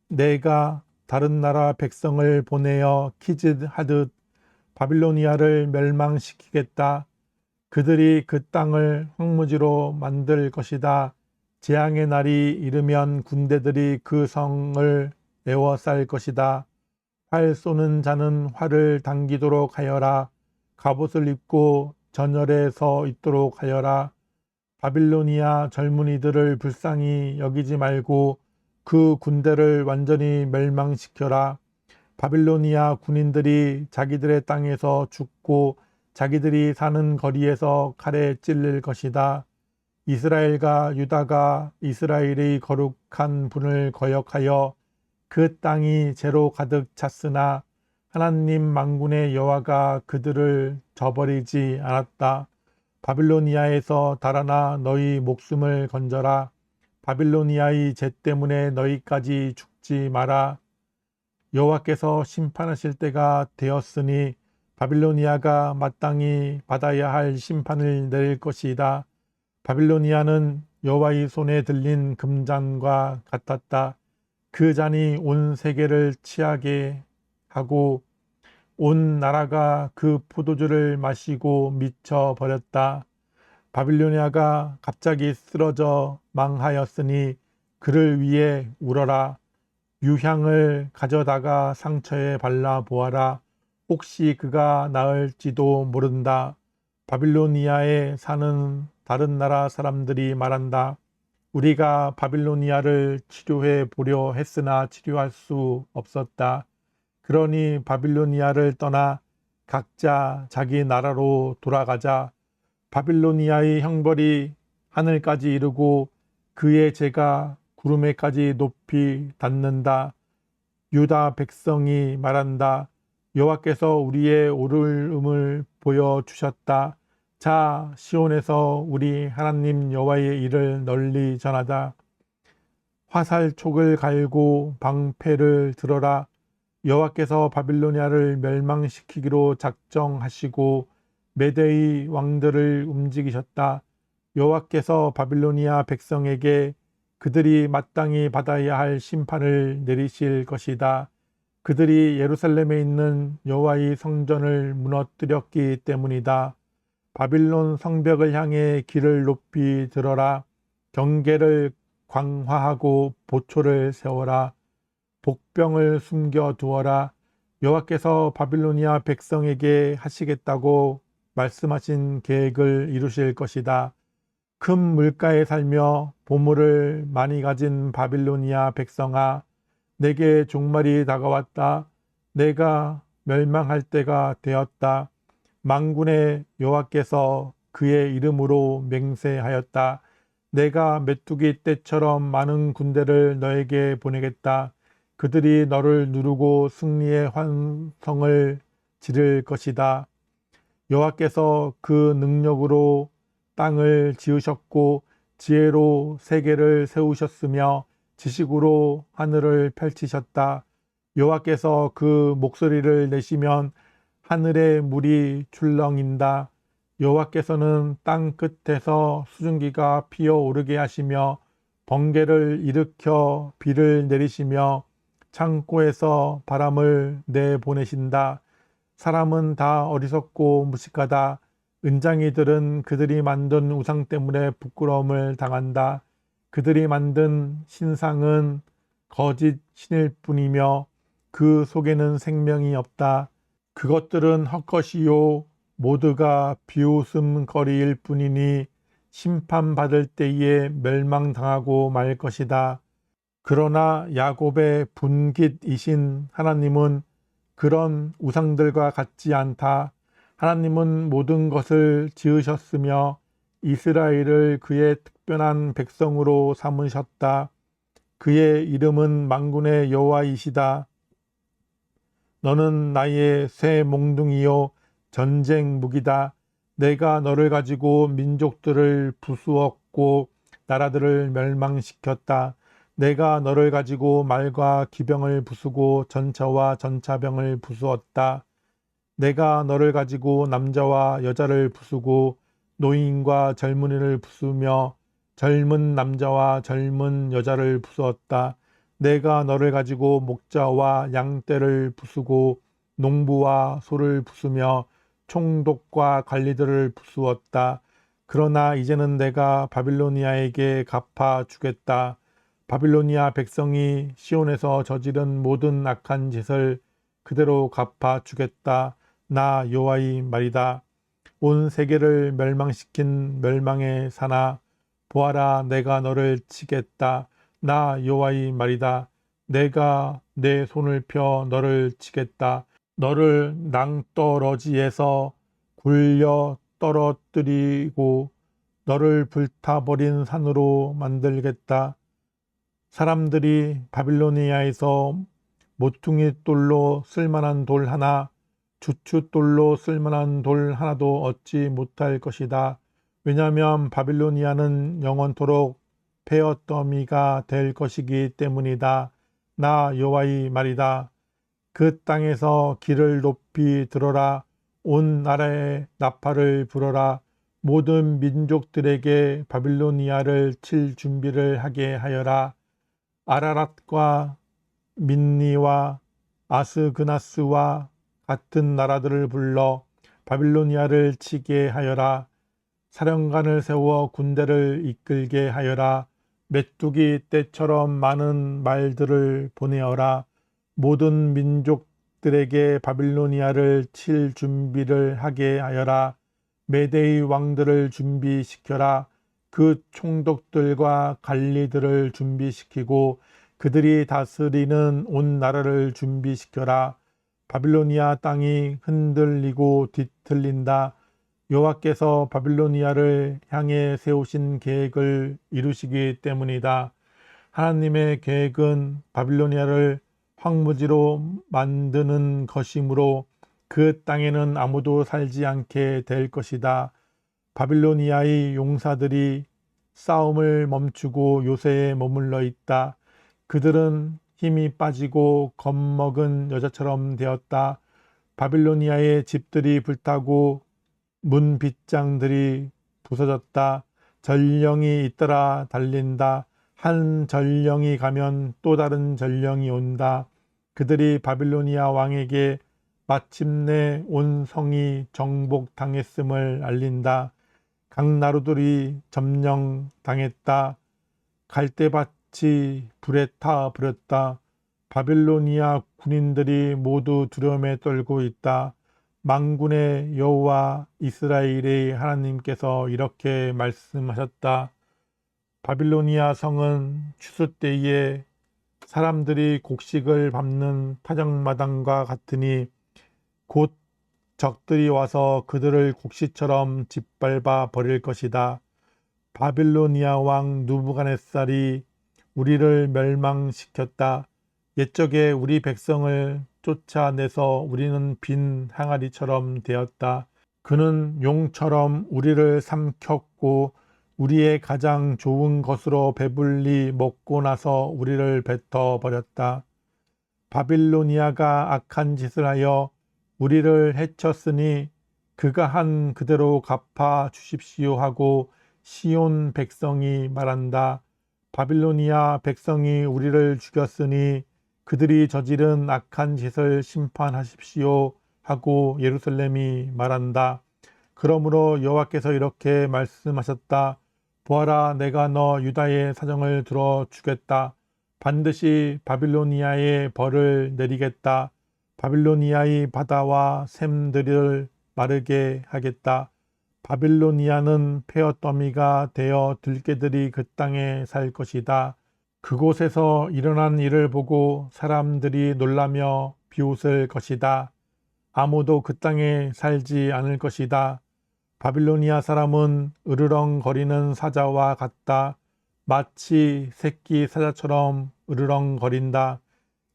내가 다른 나라 백성을 보내어 키즈하듯 바빌로니아를 멸망시키겠다. 그들이 그 땅을 황무지로 만들 것이다. 재앙의 날이 이르면 군대들이 그 성을 에워쌀 것이다. 활 쏘는 자는 활을 당기도록 하여라. 갑옷을 입고 전열에 서 있도록 하여라. 바빌로니아 젊은이들을 불쌍히 여기지 말고 그 군대를 완전히 멸망시켜라. 바빌로니아 군인들이 자기들의 땅에서 죽고 자기들이 사는 거리에서 칼에 찔릴 것이다. 이스라엘과 유다가 이스라엘의 거룩한 분을 거역하여 그 땅이 재로 가득 찼으나 하나님 만군의 여호와가 그들을 저버리지 않았다. 바빌로니아에서 달아나 너희 목숨을 건져라. 바빌로니아의 죄 때문에 너희까지 죽지 마라. 여호와께서 심판하실 때가 되었으니 바빌로니아가 마땅히 받아야 할 심판을 내릴 것이다. 바빌로니아는 여호와의 손에 들린 금잔과 같았다. 그 잔이 온 세계를 취하게 하고 온 나라가 그 포도주를 마시고 미쳐 버렸다. 바빌로니아가 갑자기 쓰러져 망하였으니 그를 위해 울어라. 유향을 가져다가 상처에 발라 보아라. 혹시 그가 나을지도 모른다. 바빌로니아에 사는 다른 나라 사람들이 말한다. 우리가 바빌로니아를 치료해 보려 했으나 치료할 수 없었다. 그러니 바빌로니아를 떠나 각자 자기 나라로 돌아가자. 바빌로니아의 형벌이 하늘까지 이르고 그의 죄가 구름에까지 높이 닿는다. 유다 백성이 말한다. 여호와께서 우리의 오름을 보여주셨다. 자, 시온에서 우리 하나님 여호와의 일을 널리 전하자. 화살촉을 갈고 방패를 들어라. 여호와께서 바빌로니아를 멸망시키기로 작정하시고 메대의 왕들을 움직이셨다. 여호와께서 바빌로니아 백성에게 그들이 마땅히 받아야 할 심판을 내리실 것이다. 그들이 예루살렘에 있는 여호와의 성전을 무너뜨렸기 때문이다. 바빌론 성벽을 향해 길을 높이 들어라. 경계를 광화하고 보초를 세워라. 복병을 숨겨두어라. 여호와께서 바빌로니아 백성에게 하시겠다고 말씀하신 계획을 이루실 것이다. 큰 물가에 살며 보물을 많이 가진 바빌로니아 백성아, 내게 종말이 다가왔다. 내가 멸망할 때가 되었다. 만군의 여호와께서 그의 이름으로 맹세하였다. 내가 메뚜기 떼처럼 많은 군대를 너에게 보내겠다. 그들이 너를 누르고 승리의 환성을 지를 것이다. 여호와께서 그 능력으로 땅을 지으셨고 지혜로 세계를 세우셨으며 지식으로 하늘을 펼치셨다. 여호와께서 그 목소리를 내시면 하늘의 물이 출렁인다. 여호와께서는 땅 끝에서 수증기가 피어오르게 하시며 번개를 일으켜 비를 내리시며 창고에서 바람을 내보내신다. 사람은 다 어리석고 무식하다. 은장이들은 그들이 만든 우상 때문에 부끄러움을 당한다. 그들이 만든 신상은 거짓 신일 뿐이며 그 속에는 생명이 없다. 그것들은 헛것이요 모두가 비웃음거리일 뿐이니 심판받을 때에 멸망당하고 말 것이다. 그러나 야곱의 분깃이신 하나님은 그런 우상들과 같지 않다. 하나님은 모든 것을 지으셨으며 이스라엘을 그의 특별한 백성으로 삼으셨다. 그의 이름은 만군의 여호와이시다. 너는 나의 새 몽둥이요 전쟁 무기다. 내가 너를 가지고 민족들을 부수었고 나라들을 멸망시켰다. 내가 너를 가지고 말과 기병을 부수고 전차와 전차병을 부수었다. 내가 너를 가지고 남자와 여자를 부수고 노인과 젊은이를 부수며 젊은 남자와 젊은 여자를 부수었다. 내가 너를 가지고 목자와 양떼를 부수고 농부와 소를 부수며 총독과 관리들을 부수었다. 그러나 이제는 내가 바빌로니아에게 갚아 주겠다. 바빌로니아 백성이 시온에서 저지른 모든 악한 짓을 그대로 갚아 주겠다. 나 여호와의 말이다. 온 세계를 멸망시킨 멸망의 산아, 보아라, 내가 너를 치겠다. 나 여호와의 말이다. 내가 내 손을 펴 너를 치겠다. 너를 낭떠러지에서 굴려 떨어뜨리고 너를 불타버린 산으로 만들겠다. 사람들이 바빌로니아에서 모퉁이 돌로 쓸만한 돌 하나, 주춧돌로 쓸만한 돌 하나도 얻지 못할 것이다. 왜냐하면 바빌로니아는 영원토록 폐허더미가 될 것이기 때문이다. 나 여호와의 말이다. 그 땅에서 길을 높이 들어라. 온 나라에 나팔을 불어라. 모든 민족들에게 바빌로니아를 칠 준비를 하게 하여라. 아라랏과 민니와 아스그나스와 같은 나라들을 불러 바빌로니아를 치게 하여라. 사령관을 세워 군대를 이끌게 하여라. 메뚜기 떼처럼 많은 말들을 보내어라. 모든 민족들에게 바빌로니아를 칠 준비를 하게 하여라. 메대의 왕들을 준비시켜라. 그 총독들과 관리들을 준비시키고 그들이 다스리는 온 나라를 준비시켜라. 바빌로니아 땅이 흔들리고 뒤틀린다. 여호와께서 바빌로니아를 향해 세우신 계획을 이루시기 때문이다. 하나님의 계획은 바빌로니아를 황무지로 만드는 것이므로 그 땅에는 아무도 살지 않게 될 것이다. 바빌로니아의 용사들이 싸움을 멈추고 요새에 머물러 있다. 그들은 힘이 빠지고 겁먹은 여자처럼 되었다. 바빌로니아의 집들이 불타고 문 빗장들이 부서졌다. 전령이 잇따라 달린다. 한 전령이 가면 또 다른 전령이 온다. 그들이 바빌로니아 왕에게 마침내 온 성이 정복당했음을 알린다. 각 나루들이 점령당했다. 갈대밭이 불에 타 버렸다. 바빌로니아 군인들이 모두 두려움에 떨고 있다. 만군의 여호와 이스라엘의 하나님께서 이렇게 말씀하셨다. 바빌로니아 성은 추수 때에 사람들이 곡식을 밟는 타작마당과 같으니 곧 적들이 와서 그들을 곡식처럼 짓밟아 버릴 것이다. 바빌로니아 왕 누부갓네살이 우리를 멸망시켰다. 옛적에 우리 백성을 쫓아내서 우리는 빈 항아리처럼 되었다. 그는 용처럼 우리를 삼켰고 우리의 가장 좋은 것으로 배불리 먹고 나서 우리를 뱉어버렸다. 바빌로니아가 악한 짓을 하여 우리를 해쳤으니 그가 한 그대로 갚아 주십시오 하고 시온 백성이 말한다. 바빌로니아 백성이 우리를 죽였으니 그들이 저지른 악한 짓을 심판하십시오 하고 예루살렘이 말한다. 그러므로 여호와께서 이렇게 말씀하셨다. 보아라, 내가 너 유다의 사정을 들어주겠다. 반드시 바빌로니아의 벌을 내리겠다. 바빌로니아의 바다와 샘들을 마르게 하겠다. 바빌로니아는 폐허더미가 되어 들개들이 그 땅에 살 것이다. 그곳에서 일어난 일을 보고 사람들이 놀라며 비웃을 것이다. 아무도 그 땅에 살지 않을 것이다. 바빌로니아 사람은 으르렁거리는 사자와 같다. 마치 새끼 사자처럼 으르렁거린다.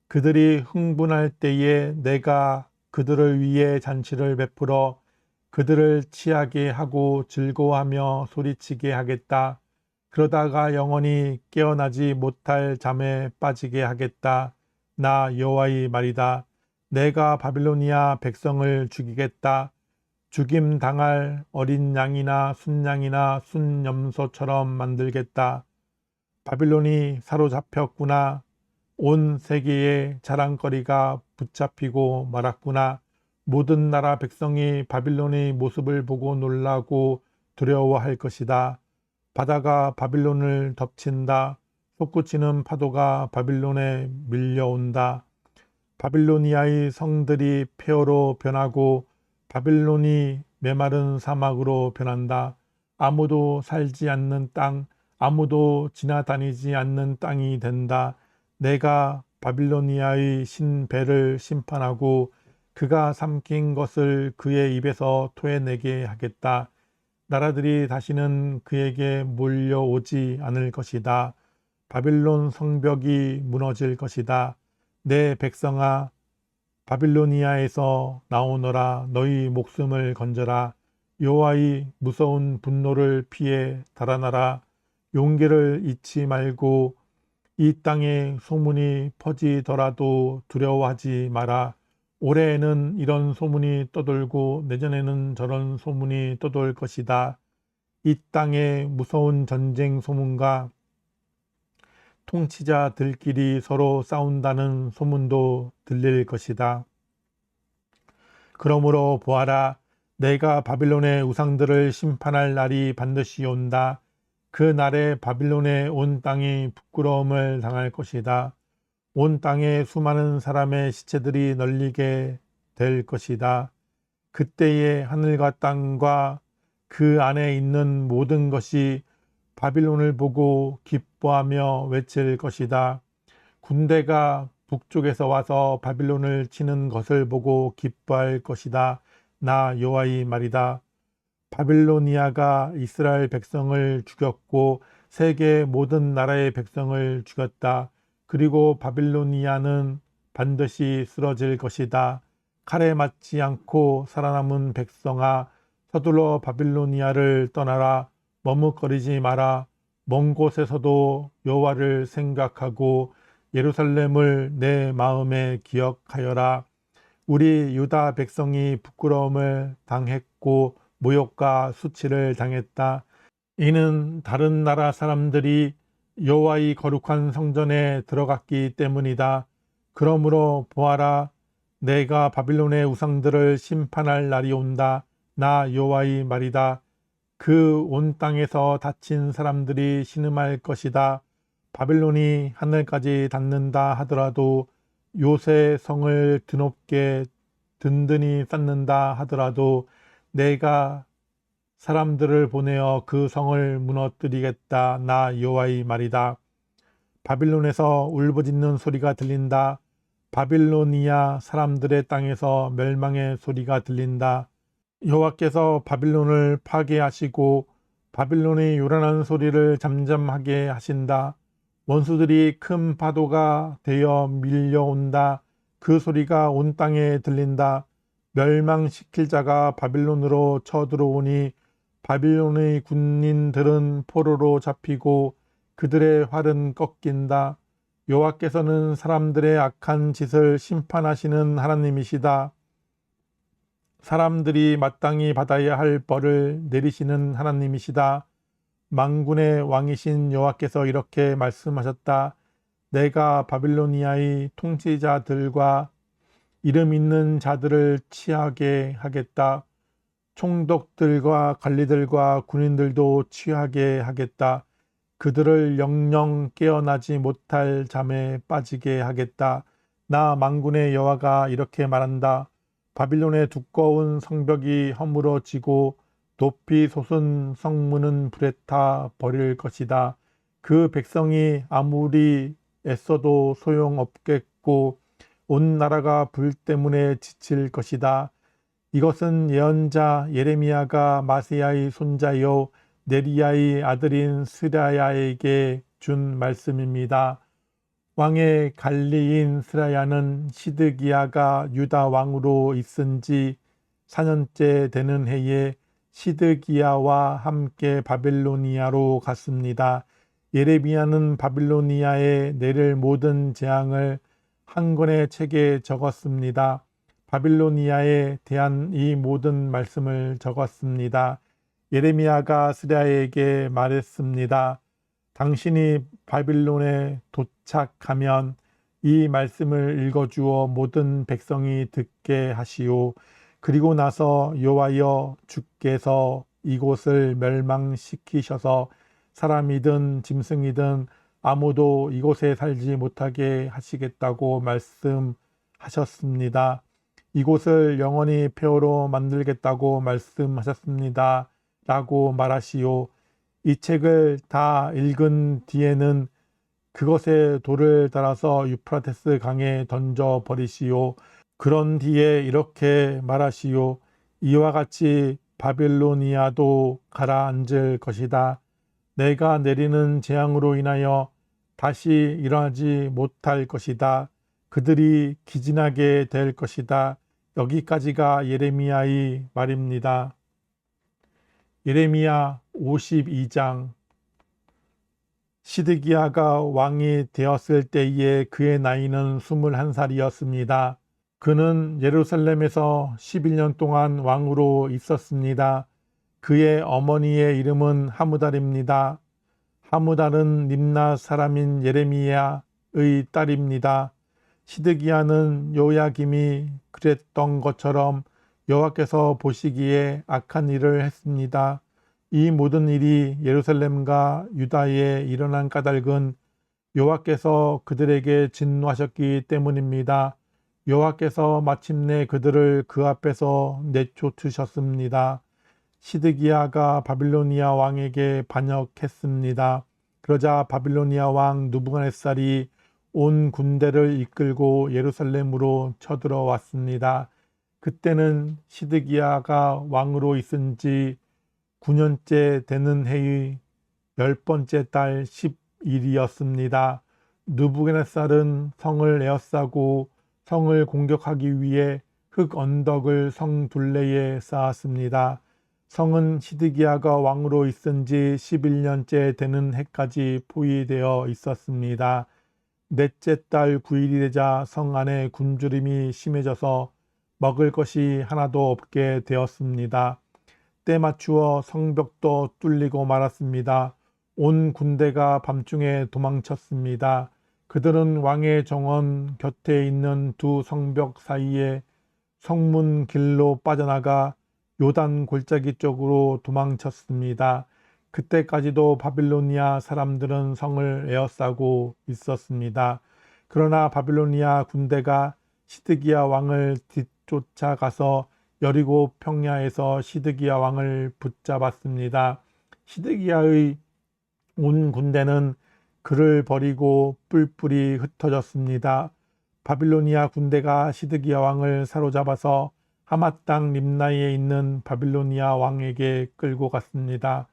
그들이 흥분할 때에 내가 그들을 위해 잔치를 베풀어 그들을 취하게 하고 즐거워하며 소리치게 하겠다. 그러다가 영원히 깨어나지 못할 잠에 빠지게 하겠다. 나 여호와의 말이다. 내가 바빌로니아 백성을 죽이겠다. 죽임 당할 어린 양이나 순양이나 순염소처럼 만들겠다. 바빌론이 사로잡혔구나. 온 세계에 자랑거리가 붙잡히고 말았구나. 모든 나라 백성이 바빌론의 모습을 보고 놀라고 두려워할 것이다. 바다가 바빌론을 덮친다. 솟구치는 파도가 바빌론에 밀려온다. 바빌로니아의 성들이 폐허로 변하고 바빌론이 메마른 사막으로 변한다. 아무도 살지 않는 땅, 아무도 지나다니지 않는 땅이 된다. 내가 바빌로니아의 신배를 심판하고 그가 삼킨 것을 그의 입에서 토해내게 하겠다. 나라들이 다시는 그에게 몰려오지 않을 것이다. 바빌론 성벽이 무너질 것이다. 내 백성아 바빌로니아에서 나오너라. 너희 목숨을 건져라. 여호와의 무서운 분노를 피해 달아나라. 용기를 잊지 말고 이 땅에 소문이 퍼지더라도 두려워하지 마라. 올해에는 이런 소문이 떠돌고 내년에는 저런 소문이 떠돌 것이다. 이 땅에 무서운 전쟁 소문과 통치자들끼리 서로 싸운다는 소문도 들릴 것이다. 그러므로 보아라, 내가 바빌론의 우상들을 심판할 날이 반드시 온다. 그 날에 바빌론의 온 땅이 부끄러움을 당할 것이다. 온 땅에 수많은 사람의 시체들이 널리게 될 것이다. 그때에 하늘과 땅과 그 안에 있는 모든 것이 바빌론을 보고 기뻐하며 외칠 것이다. 군대가 북쪽에서 와서 바빌론을 치는 것을 보고 기뻐할 것이다. 나 여호와의 말이다. 바빌로니아가 이스라엘 백성을 죽였고 세계 모든 나라의 백성을 죽였다. 그리고 바빌로니아는 반드시 쓰러질 것이다. 칼에 맞지 않고 살아남은 백성아, 서둘러 바빌로니아를 떠나라. 머뭇거리지 마라. 먼 곳에서도 여호와를 생각하고 예루살렘을 내 마음에 기억하여라. 우리 유다 백성이 부끄러움을 당했고 모욕과 수치를 당했다. 이는 다른 나라 사람들이 여호와의 거룩한 성전에 들어갔기 때문이다. 그러므로 보아라, 내가 바빌론의 우상들을 심판할 날이 온다. 나 여호와의 말이다. 그 온 땅에서 다친 사람들이 신음할 것이다. 바빌론이 하늘까지 닿는다 하더라도, 요새 성을 드높게 든든히 쌓는다 하더라도 내가 사람들을 보내어 그 성을 무너뜨리겠다. 나 여호와의 말이다. 바빌론에서 울부짖는 소리가 들린다. 바빌로니아 사람들의 땅에서 멸망의 소리가 들린다. 여호와께서 바빌론을 파괴하시고 바빌론의 요란한 소리를 잠잠하게 하신다. 원수들이 큰 파도가 되어 밀려온다. 그 소리가 온 땅에 들린다. 멸망시킬 자가 바빌론으로 쳐들어오니 바빌론의 군인들은 포로로 잡히고 그들의 활은 꺾인다. 여호와께서는 사람들의 악한 짓을 심판하시는 하나님이시다. 사람들이 마땅히 받아야 할 벌을 내리시는 하나님이시다. 만군의 왕이신 여호와께서 이렇게 말씀하셨다. 내가 바빌로니아의 통치자들과 이름 있는 자들을 취하게 하겠다. 총독들과 관리들과 군인들도 취하게 하겠다. 그들을 영영 깨어나지 못할 잠에 빠지게 하겠다. 나 만군의 여호와가 이렇게 말한다. 바빌론의 두꺼운 성벽이 허물어지고 높이 솟은 성문은 불에 타 버릴 것이다. 그 백성이 아무리 애써도 소용없겠고 온 나라가 불 때문에 지칠 것이다. 이것은 예언자 예레미야가 마세야의 손자요 네리야의 아들인 스라야에게 준 말씀입니다. 왕의 관리인 스라야는 시드기야가 유다 왕으로 있은 지 4년째 되는 해에 시드기야와 함께 바빌로니아로 갔습니다. 예레미야는 바빌로니아에 내릴 모든 재앙을 한 권의 책에 적었습니다. 바빌로니아에 대한 이 모든 말씀을 적었습니다. 예레미야가 스라야에게 말했습니다. 당신이 바빌론에 도착하면 이 말씀을 읽어주어 모든 백성이 듣게 하시오. 그리고 나서 여호와여 주께서 이곳을 멸망시키셔서 사람이든 짐승이든 아무도 이곳에 살지 못하게 하시겠다고 말씀하셨습니다. 이곳을 영원히 폐허로 만들겠다고 말씀하셨습니다. 라고 말하시오. 이 책을 다 읽은 뒤에는 그것에 돌을 달아서 유프라테스 강에 던져 버리시오. 그런 뒤에 이렇게 말하시오. 이와 같이 바빌로니아도 가라앉을 것이다. 내가 내리는 재앙으로 인하여 다시 일어나지 못할 것이다. 그들이 기진하게 될 것이다. 여기까지가 예레미야의 말입니다. 예레미야 52장. 시드기야가 왕이 되었을 때에 그의 나이는 21살이었습니다. 그는 예루살렘에서 11년 동안 왕으로 있었습니다. 그의 어머니의 이름은 하무달입니다. 하무달은 림나 사람인 예레미야의 딸입니다. 시드기야는 요야김이 그랬던 것처럼 여호와께서 보시기에 악한 일을 했습니다. 이 모든 일이 예루살렘과 유다에 일어난 까닭은 여호와께서 그들에게 진노하셨기 때문입니다. 여호와께서 마침내 그들을 그 앞에서 내쫓으셨습니다. 시드기야가 바빌로니아 왕에게 반역했습니다. 그러자 바빌로니아 왕 느부갓네살이 온 군대를 이끌고 예루살렘으로 쳐들어왔습니다. 그때는 시드기야가 왕으로 있은 지 9년째 되는 해의 10번째 달 10일이었습니다. 느부갓네살은 성을 에워싸고 성을 공격하기 위해 흙 언덕을 성 둘레에 쌓았습니다. 성은 시드기야가 왕으로 있은 지 11년째 되는 해까지 포위되어 있었습니다. 넷째 달 9일이 되자 성 안에 굶주림이 심해져서 먹을 것이 하나도 없게 되었습니다. 때 맞추어 성벽도 뚫리고 말았습니다. 온 군대가 밤중에 도망쳤습니다. 그들은 왕의 정원 곁에 있는 두 성벽 사이에 성문 길로 빠져나가 요단 골짜기 쪽으로 도망쳤습니다. 그때까지도 바빌로니아 사람들은 성을 에워싸고 있었습니다. 그러나 바빌로니아 군대가 시드기야 왕을 뒤쫓아가서 여리고 평야에서 시드기야 왕을 붙잡았습니다. 시드기야의 온 군대는 그를 버리고 뿔뿔이 흩어졌습니다. 바빌로니아 군대가 시드기야 왕을 사로잡아서 하맛 땅 림나에 있는 바빌로니아 왕에게 끌고 갔습니다.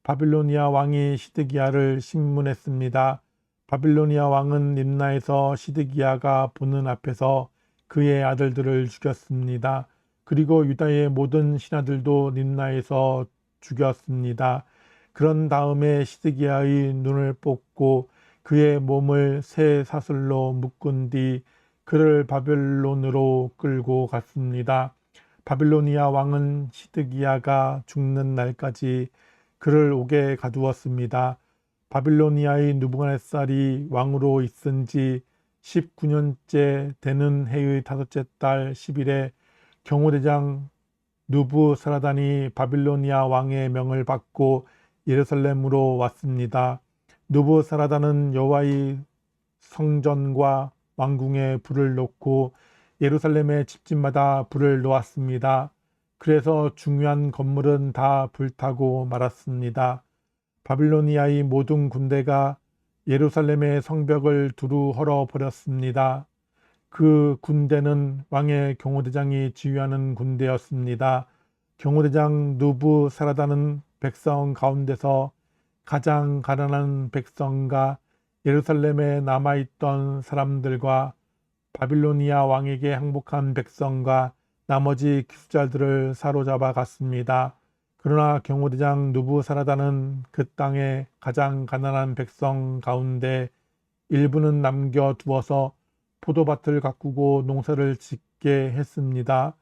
바빌로니아 왕이 시드기야를 심문했습니다. 바빌로니아 왕은 림나에서 시드기야가 보는 앞에서 그의 아들들을 죽였습니다. 그리고 유다의 모든 신하들도 림나에서 죽였습니다. 그런 다음에 시드기야의 눈을 뽑고 그의 몸을 새 사슬로 묶은 뒤 그를 바벨론으로 끌고 갔습니다. 바빌로니아 왕은 시드기야가 죽는 날까지 그를 옥에 가두었습니다. 바빌로니아의 느부갓네살이 왕으로 있은 지 19년째 되는 해의 5째 달 10일에 경호대장 느부사라단이 바빌로니아 왕의 명을 받고 예루살렘으로 왔습니다. 느부사라단은 여호와의 성전과 왕궁에 불을 놓고 예루살렘의 집집마다 불을 놓았습니다. 그래서 중요한 건물은 다 불타고 말았습니다. 바빌로니아의 모든 군대가 예루살렘의 성벽을 두루 헐어버렸습니다. 그 군대는 왕의 경호대장이 지휘하는 군대였습니다. 경호대장 느부사라단은 백성 가운데서 가장 가난한 백성과 예루살렘에 남아있던 사람들과 바빌로니아 왕에게 항복한 백성과 나머지 기수자들을 사로잡아 갔습니다. 그러나 경호대장 느부사라단은 그 땅의 가장 가난한 백성 가운데 일부는 남겨두어서 포도밭을 가꾸고 농사를 짓게 했습니다.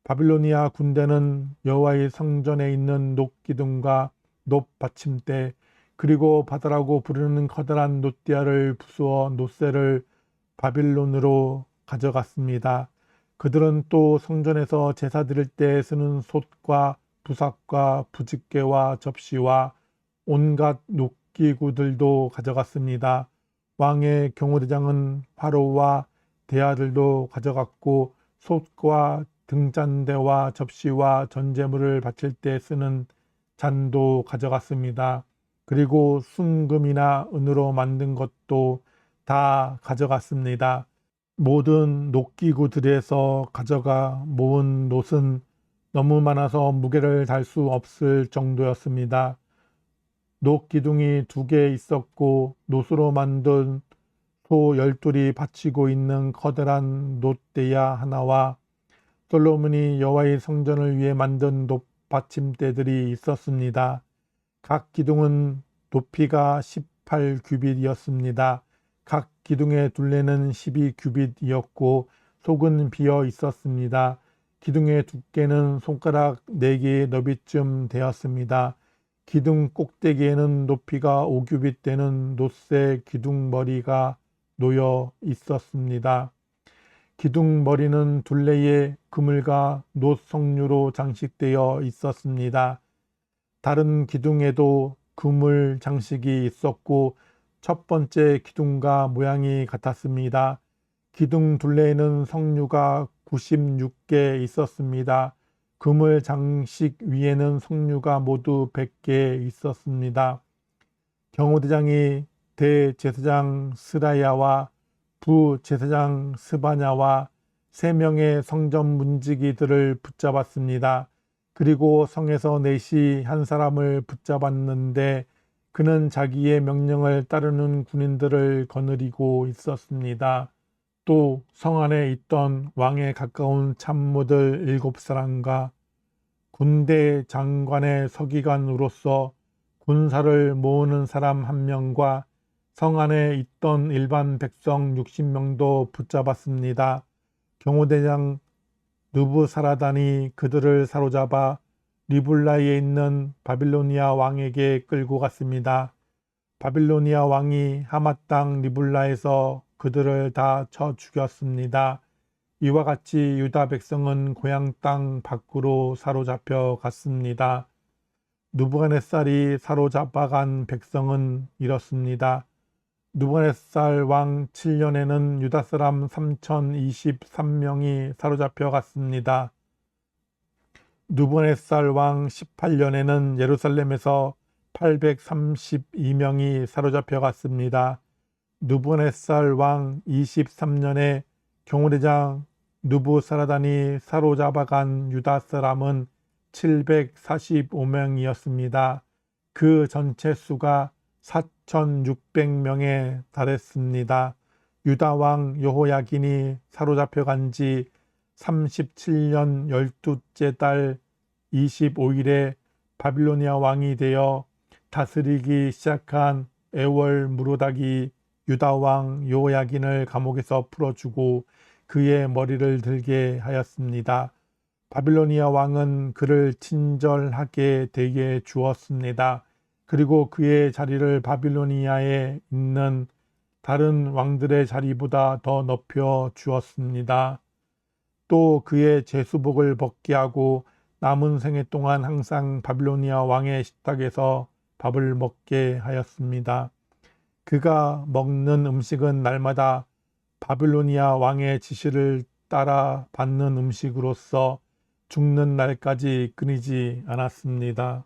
바빌로니아 군대는 여호와의 성전에 있는 녹기둥과 녹받침대 그리고 바다라고 부르는 커다란 놋대야를 부수어 놋새를 바빌론으로 가져갔습니다. 그들은 또 성전에서 제사 드릴 때 쓰는 솥과 부삭과 부집개와 접시와 온갖 녹기구들도 가져갔습니다. 왕의 경호대장은 화로와 대야들도 가져갔고 솥과 등잔대와 접시와 전제물을 바칠 때 쓰는 잔도 가져갔습니다. 그리고 순금이나 은으로 만든 것도 다 가져갔습니다. 모든 녹기구들에서 가져가 모은 놋은 너무 많아서 무게를 달 수 없을 정도였습니다. 녹기둥이 2개 있었고 놋으로 만든 소 12이 바치고 있는 커다란 놋대야 하나와 솔로몬이 여호와의 성전을 위해 만든 놋 받침대들이 있었습니다. 각 기둥은 높이가 18규빗이었습니다. 각 기둥의 둘레는 12규빗이었고 속은 비어 있었습니다. 기둥의 두께는 손가락 4개의 너비쯤 되었습니다. 기둥 꼭대기에는 높이가 5규빗 되는 놋새 기둥머리가 놓여 있었습니다. 기둥머리는 둘레에 그물과 놋 석류로 장식되어 있었습니다. 다른 기둥에도 그물 장식이 있었고 첫 번째 기둥과 모양이 같았습니다. 기둥 둘레에는 석류가 96개 있었습니다. 그물 장식 위에는 석류가 모두 100개 있었습니다. 경호대장이 대제사장 스라야와 부제사장 스바냐와 3명의 성전 문지기들을 붙잡았습니다. 그리고 성에서 넷이 한 사람을 붙잡았는데 그는 자기의 명령을 따르는 군인들을 거느리고 있었습니다. 또 성 안에 있던 왕에 가까운 참모들 7사람과 군대 장관의 서기관으로서 군사를 모으는 사람 1명과 성 안에 있던 일반 백성 60명도 붙잡았습니다. 경호대장 느부사라단이 그들을 사로잡아 리블라에 있는 바빌로니아 왕에게 끌고 갔습니다. 바빌로니아 왕이 하맛 땅 리블라에서 그들을 다 쳐 죽였습니다. 이와 같이 유다 백성은 고향 땅 밖으로 사로잡혀 갔습니다. 느부갓네살이 사로잡아간 백성은 이렇습니다. 느부갓네살 왕 7년에는 유다 사람 3023명이 사로잡혀 갔습니다. 느부갓네살 왕 18년에는 예루살렘에서 832명이 사로잡혀 갔습니다. 느부갓네살 왕 23년에 경호대장 느부사라단이 사로잡아간 유다 사람은 745명이었습니다. 그 전체 수가 4,600명에 달했습니다. 유다 왕 여호야긴이 사로잡혀간 지 37년 12째 달 25일에 바빌로니아 왕이 되어 다스리기 시작한 에월 무로닥이 유다 왕 여호야긴을 감옥에서 풀어주고 그의 머리를 들게 하였습니다. 바빌로니아 왕은 그를 친절하게 대해 주었습니다. 그리고 그의 자리를 바빌로니아에 있는 다른 왕들의 자리보다 더 높여 주었습니다. 또 그의 제수복을 벗게 하고 남은 생애 동안 항상 바빌로니아 왕의 식탁에서 밥을 먹게 하였습니다. 그가 먹는 음식은 날마다 바빌로니아 왕의 지시를 따라 받는 음식으로서 죽는 날까지 끊이지 않았습니다.